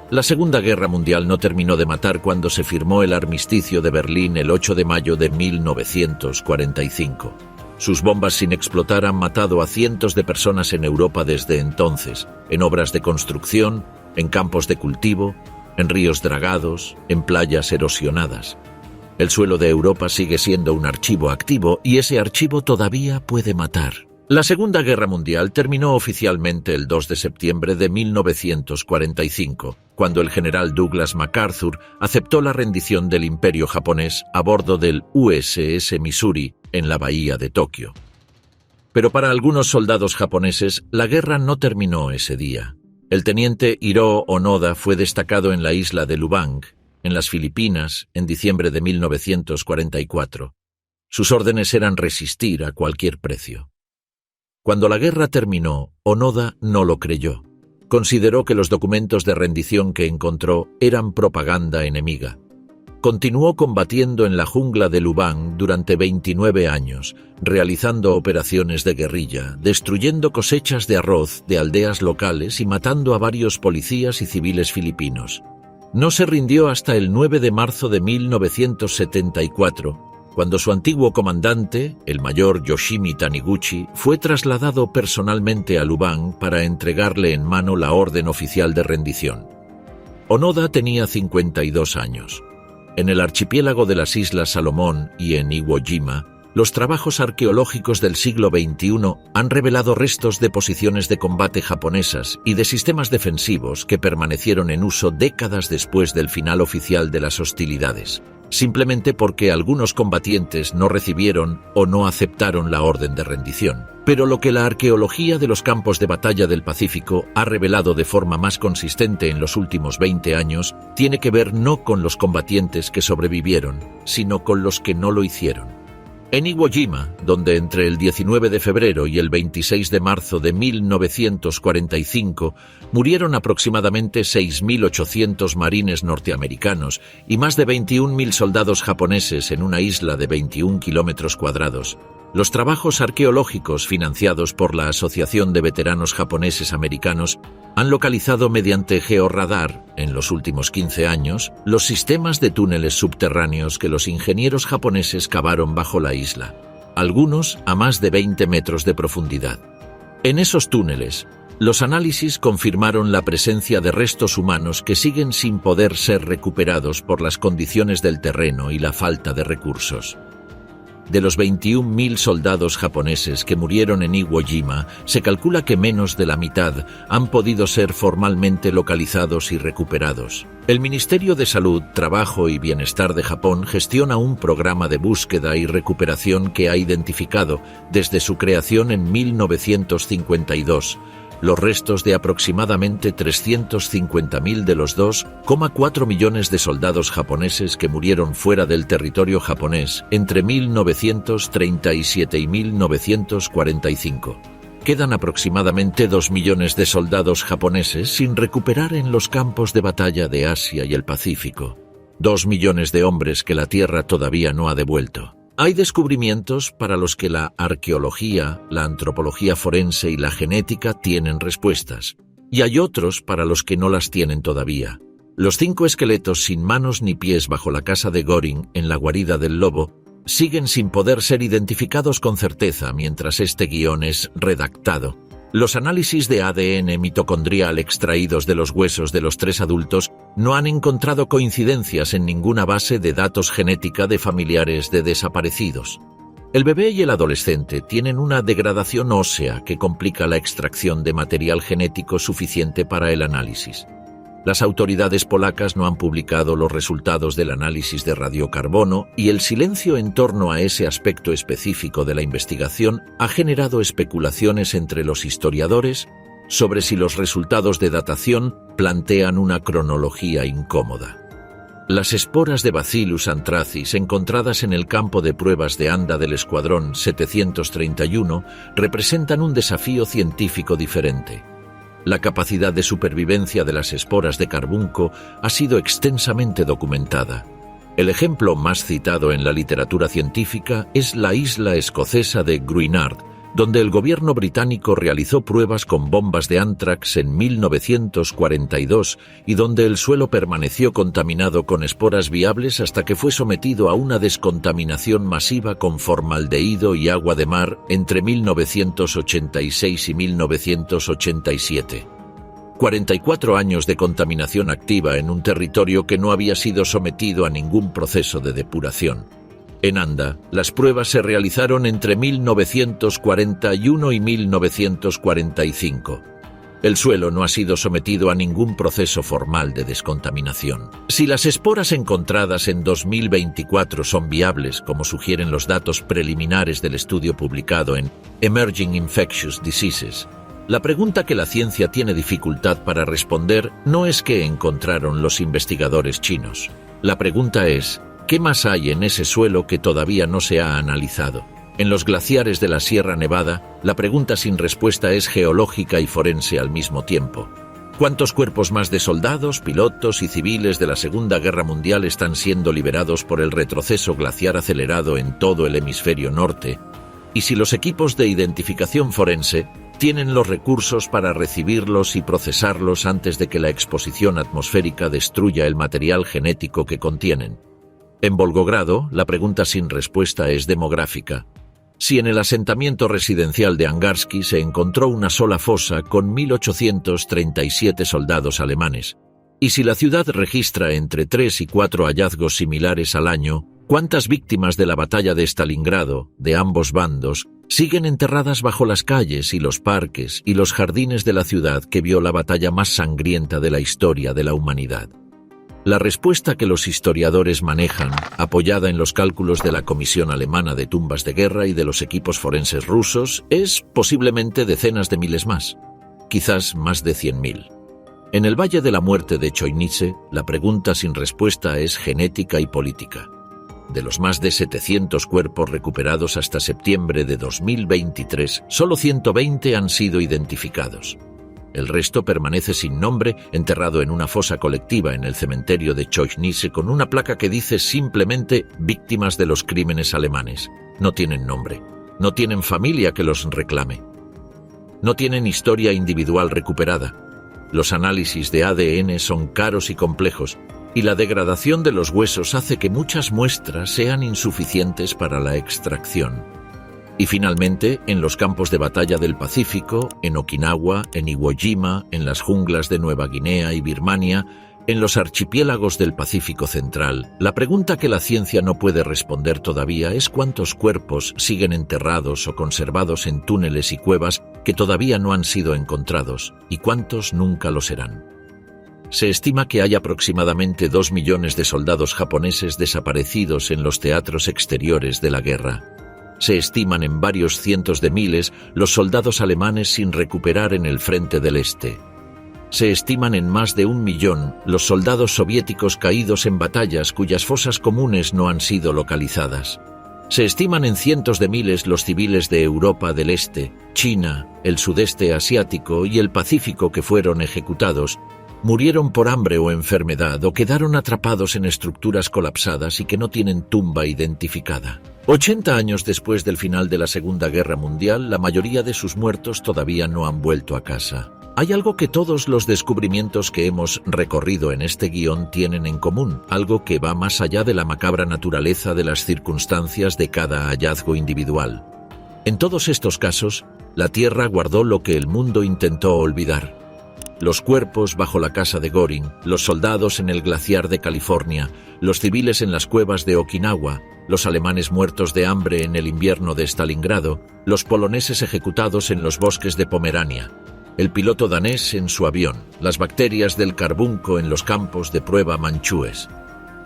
La Segunda Guerra Mundial no terminó de matar cuando se firmó el armisticio de Berlín el 8 de mayo de 1945. Sus bombas sin explotar han matado a cientos de personas en Europa desde entonces, en obras de construcción, en campos de cultivo, en ríos dragados, en playas erosionadas. El suelo de Europa sigue siendo un archivo activo y ese archivo todavía puede matar. La Segunda Guerra Mundial terminó oficialmente el 2 de septiembre de 1945, cuando el general Douglas MacArthur aceptó la rendición del Imperio japonés a bordo del USS Missouri en la bahía de Tokio. Pero para algunos soldados japoneses, la guerra no terminó ese día. El teniente Hiroo Onoda fue destacado en la isla de Lubang, en las Filipinas, en diciembre de 1944. Sus órdenes eran resistir a cualquier precio. Cuando la guerra terminó, Onoda no lo creyó. Consideró que los documentos de rendición que encontró eran propaganda enemiga. Continuó combatiendo en la jungla de Lubang durante 29 años, realizando operaciones de guerrilla, destruyendo cosechas de arroz de aldeas locales y matando a varios policías y civiles filipinos. No se rindió hasta el 9 de marzo de 1974, cuando su antiguo comandante, el mayor Yoshimi Taniguchi, fue trasladado personalmente a Lubang para entregarle en mano la orden oficial de rendición. Onoda tenía 52 años. En el archipiélago de las Islas Salomón y en Iwo Jima, los trabajos arqueológicos del siglo XXI han revelado restos de posiciones de combate japonesas y de sistemas defensivos que permanecieron en uso décadas después del final oficial de las hostilidades, simplemente porque algunos combatientes no recibieron o no aceptaron la orden de rendición. Pero lo que la arqueología de los campos de batalla del Pacífico ha revelado de forma más consistente en los últimos 20 años tiene que ver no con los combatientes que sobrevivieron, sino con los que no lo hicieron. En Iwo Jima, donde entre el 19 de febrero y el 26 de marzo de 1945 murieron aproximadamente 6.800 marines norteamericanos y más de 21.000 soldados japoneses en una isla de 21 kilómetros cuadrados, los trabajos arqueológicos financiados por la Asociación de Veteranos Japoneses Americanos han localizado mediante georradar, en los últimos 15 años, los sistemas de túneles subterráneos que los ingenieros japoneses cavaron bajo la isla, algunos a más de 20 metros de profundidad. En esos túneles, los análisis confirmaron la presencia de restos humanos que siguen sin poder ser recuperados por las condiciones del terreno y la falta de recursos. De los 21.000 soldados japoneses que murieron en Iwo Jima, se calcula que menos de la mitad han podido ser formalmente localizados y recuperados. El Ministerio de Salud, Trabajo y Bienestar de Japón gestiona un programa de búsqueda y recuperación que ha identificado, desde su creación en 1952, los restos de aproximadamente 350.000 de los 2,4 millones de soldados japoneses que murieron fuera del territorio japonés entre 1937 y 1945. Quedan aproximadamente 2 millones de soldados japoneses sin recuperar en los campos de batalla de Asia y el Pacífico. 2 millones de hombres que la Tierra todavía no ha devuelto. Hay descubrimientos para los que la arqueología, la antropología forense y la genética tienen respuestas, y hay otros para los que no las tienen todavía. Los 5 esqueletos sin manos ni pies bajo la casa de Göring en la guarida del lobo siguen sin poder ser identificados con certeza mientras este guión es redactado. Los análisis de ADN mitocondrial extraídos de los huesos de los 3 adultos no han encontrado coincidencias en ninguna base de datos genética de familiares de desaparecidos. El bebé y el adolescente tienen una degradación ósea que complica la extracción de material genético suficiente para el análisis. Las autoridades polacas no han publicado los resultados del análisis de radiocarbono y el silencio en torno a ese aspecto específico de la investigación ha generado especulaciones entre los historiadores sobre si los resultados de datación plantean una cronología incómoda. Las esporas de Bacillus anthracis encontradas en el campo de pruebas de Anda del Escuadrón 731 representan un desafío científico diferente. La capacidad de supervivencia de las esporas de carbunco ha sido extensamente documentada. El ejemplo más citado en la literatura científica es la isla escocesa de Gruinard, donde el gobierno británico realizó pruebas con bombas de anthrax en 1942 y donde el suelo permaneció contaminado con esporas viables hasta que fue sometido a una descontaminación masiva con formaldehído y agua de mar entre 1986 y 1987. 44 años de contaminación activa en un territorio que no había sido sometido a ningún proceso de depuración. En Anda, las pruebas se realizaron entre 1941 y 1945. El suelo no ha sido sometido a ningún proceso formal de descontaminación. Si las esporas encontradas en 2024 son viables, como sugieren los datos preliminares del estudio publicado en Emerging Infectious Diseases, la pregunta que la ciencia tiene dificultad para responder no es qué encontraron los investigadores chinos. La pregunta es: ¿qué más hay en ese suelo que todavía no se ha analizado? En los glaciares de la Sierra Nevada, la pregunta sin respuesta es geológica y forense al mismo tiempo. ¿Cuántos cuerpos más de soldados, pilotos y civiles de la Segunda Guerra Mundial están siendo liberados por el retroceso glaciar acelerado en todo el hemisferio norte? Y si los equipos de identificación forense tienen los recursos para recibirlos y procesarlos antes de que la exposición atmosférica destruya el material genético que contienen. En Volgogrado, la pregunta sin respuesta es demográfica. Si en el asentamiento residencial de Angarsky se encontró una sola fosa con 1.837 soldados alemanes, y si la ciudad registra entre 3 y 4 hallazgos similares al año, ¿cuántas víctimas de la batalla de Stalingrado, de ambos bandos, siguen enterradas bajo las calles y los parques y los jardines de la ciudad que vio la batalla más sangrienta de la historia de la humanidad? La respuesta que los historiadores manejan, apoyada en los cálculos de la Comisión Alemana de Tumbas de Guerra y de los equipos forenses rusos, es posiblemente decenas de miles más, quizás más de 100.000. En el Valle de la Muerte de Choynice, la pregunta sin respuesta es genética y política. De los más de 700 cuerpos recuperados hasta septiembre de 2023, solo 120 han sido identificados. El resto permanece sin nombre, enterrado en una fosa colectiva en el cementerio de Choynice con una placa que dice simplemente «Víctimas de los crímenes alemanes». No tienen nombre, no tienen familia que los reclame, no tienen historia individual recuperada. Los análisis de ADN son caros y complejos, y la degradación de los huesos hace que muchas muestras sean insuficientes para la extracción. Y finalmente, en los campos de batalla del Pacífico, en Okinawa, en Iwo Jima, en las junglas de Nueva Guinea y Birmania, en los archipiélagos del Pacífico Central, la pregunta que la ciencia no puede responder todavía es cuántos cuerpos siguen enterrados o conservados en túneles y cuevas que todavía no han sido encontrados, y cuántos nunca lo serán. Se estima que hay aproximadamente 2 millones de soldados japoneses desaparecidos en los teatros exteriores de la guerra. Se estiman en varios cientos de miles los soldados alemanes sin recuperar en el frente del este. Se estiman en más de 1 millón los soldados soviéticos caídos en batallas cuyas fosas comunes no han sido localizadas. Se estiman en cientos de miles los civiles de Europa del Este, China, el sudeste asiático y el Pacífico que fueron ejecutados, murieron por hambre o enfermedad o quedaron atrapados en estructuras colapsadas y que no tienen tumba identificada. 80 años después del final de la Segunda Guerra Mundial, la mayoría de sus muertos todavía no han vuelto a casa. Hay algo que todos los descubrimientos que hemos recorrido en este guión tienen en común, algo que va más allá de la macabra naturaleza de las circunstancias de cada hallazgo individual. En todos estos casos, la Tierra guardó lo que el mundo intentó olvidar. Los cuerpos bajo la casa de Göring, los soldados en el glaciar de California, los civiles en las cuevas de Okinawa, los alemanes muertos de hambre en el invierno de Stalingrado, los poloneses ejecutados en los bosques de Pomerania. el piloto danés en su avión, las bacterias del carbunco en los campos de prueba manchúes.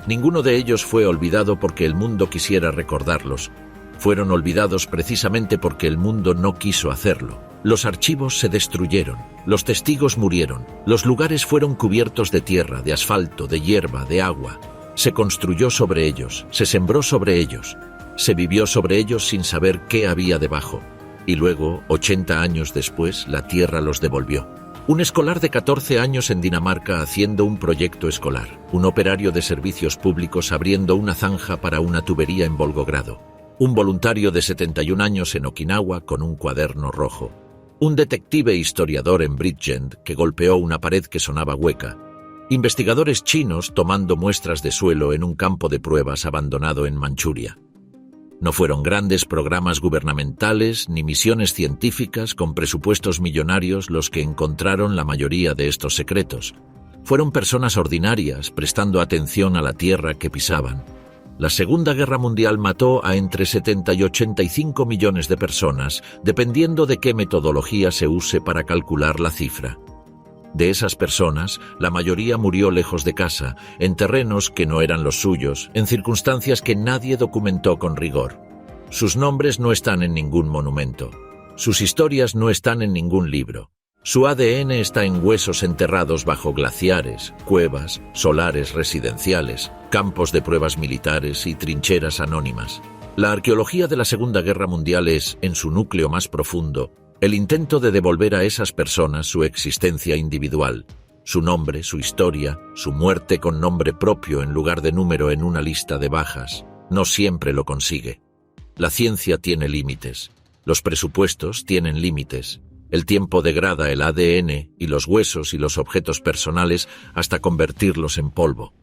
Ninguno de ellos fue olvidado porque el mundo quisiera recordarlos. Fueron olvidados precisamente porque el mundo no quiso hacerlo. Los archivos se destruyeron, los testigos murieron, los lugares fueron cubiertos de tierra, de asfalto, de hierba, de agua. Se construyó sobre ellos, se sembró sobre ellos, se vivió sobre ellos sin saber qué había debajo. Y luego, 80 años después, la tierra los devolvió. Un escolar de 14 años en Dinamarca haciendo un proyecto escolar. Un operario de servicios públicos abriendo una zanja para una tubería en Volgogrado. Un voluntario de 71 años en Okinawa con un cuaderno rojo. Un detective historiador en Bridgend que golpeó una pared que sonaba hueca. Investigadores chinos tomando muestras de suelo en un campo de pruebas abandonado en Manchuria. No fueron grandes programas gubernamentales ni misiones científicas con presupuestos millonarios los que encontraron la mayoría de estos secretos. Fueron personas ordinarias prestando atención a la tierra que pisaban. La Segunda Guerra Mundial mató a entre 70 y 85 millones de personas, dependiendo de qué metodología se use para calcular la cifra. De esas personas, la mayoría murió lejos de casa, en terrenos que no eran los suyos, en circunstancias que nadie documentó con rigor. Sus nombres no están en ningún monumento. Sus historias no están en ningún libro. Su ADN está en huesos enterrados bajo glaciares, cuevas, solares residenciales, campos de pruebas militares y trincheras anónimas. La arqueología de la Segunda Guerra Mundial es, en su núcleo más profundo, el intento de devolver a esas personas su existencia individual, su nombre, su historia, su muerte con nombre propio en lugar de número en una lista de bajas. No siempre lo consigue. La ciencia tiene límites. Los presupuestos tienen límites. El tiempo degrada el ADN y los huesos y los objetos personales hasta convertirlos en polvo.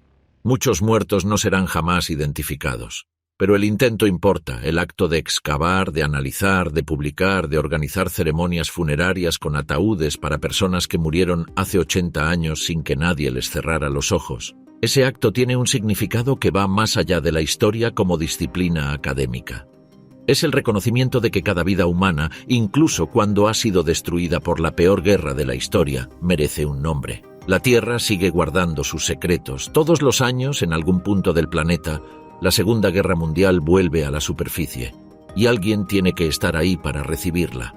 Muchos muertos no serán jamás identificados. Pero el intento importa, el acto de excavar, de analizar, de publicar, de organizar ceremonias funerarias con ataúdes para personas que murieron hace 80 años sin que nadie les cerrara los ojos. Ese acto tiene un significado que va más allá de la historia como disciplina académica. Es el reconocimiento de que cada vida humana, incluso cuando ha sido destruida por la peor guerra de la historia, merece un nombre. La Tierra sigue guardando sus secretos. Todos los años, en algún punto del planeta, la Segunda Guerra Mundial vuelve a la superficie, y alguien tiene que estar ahí para recibirla.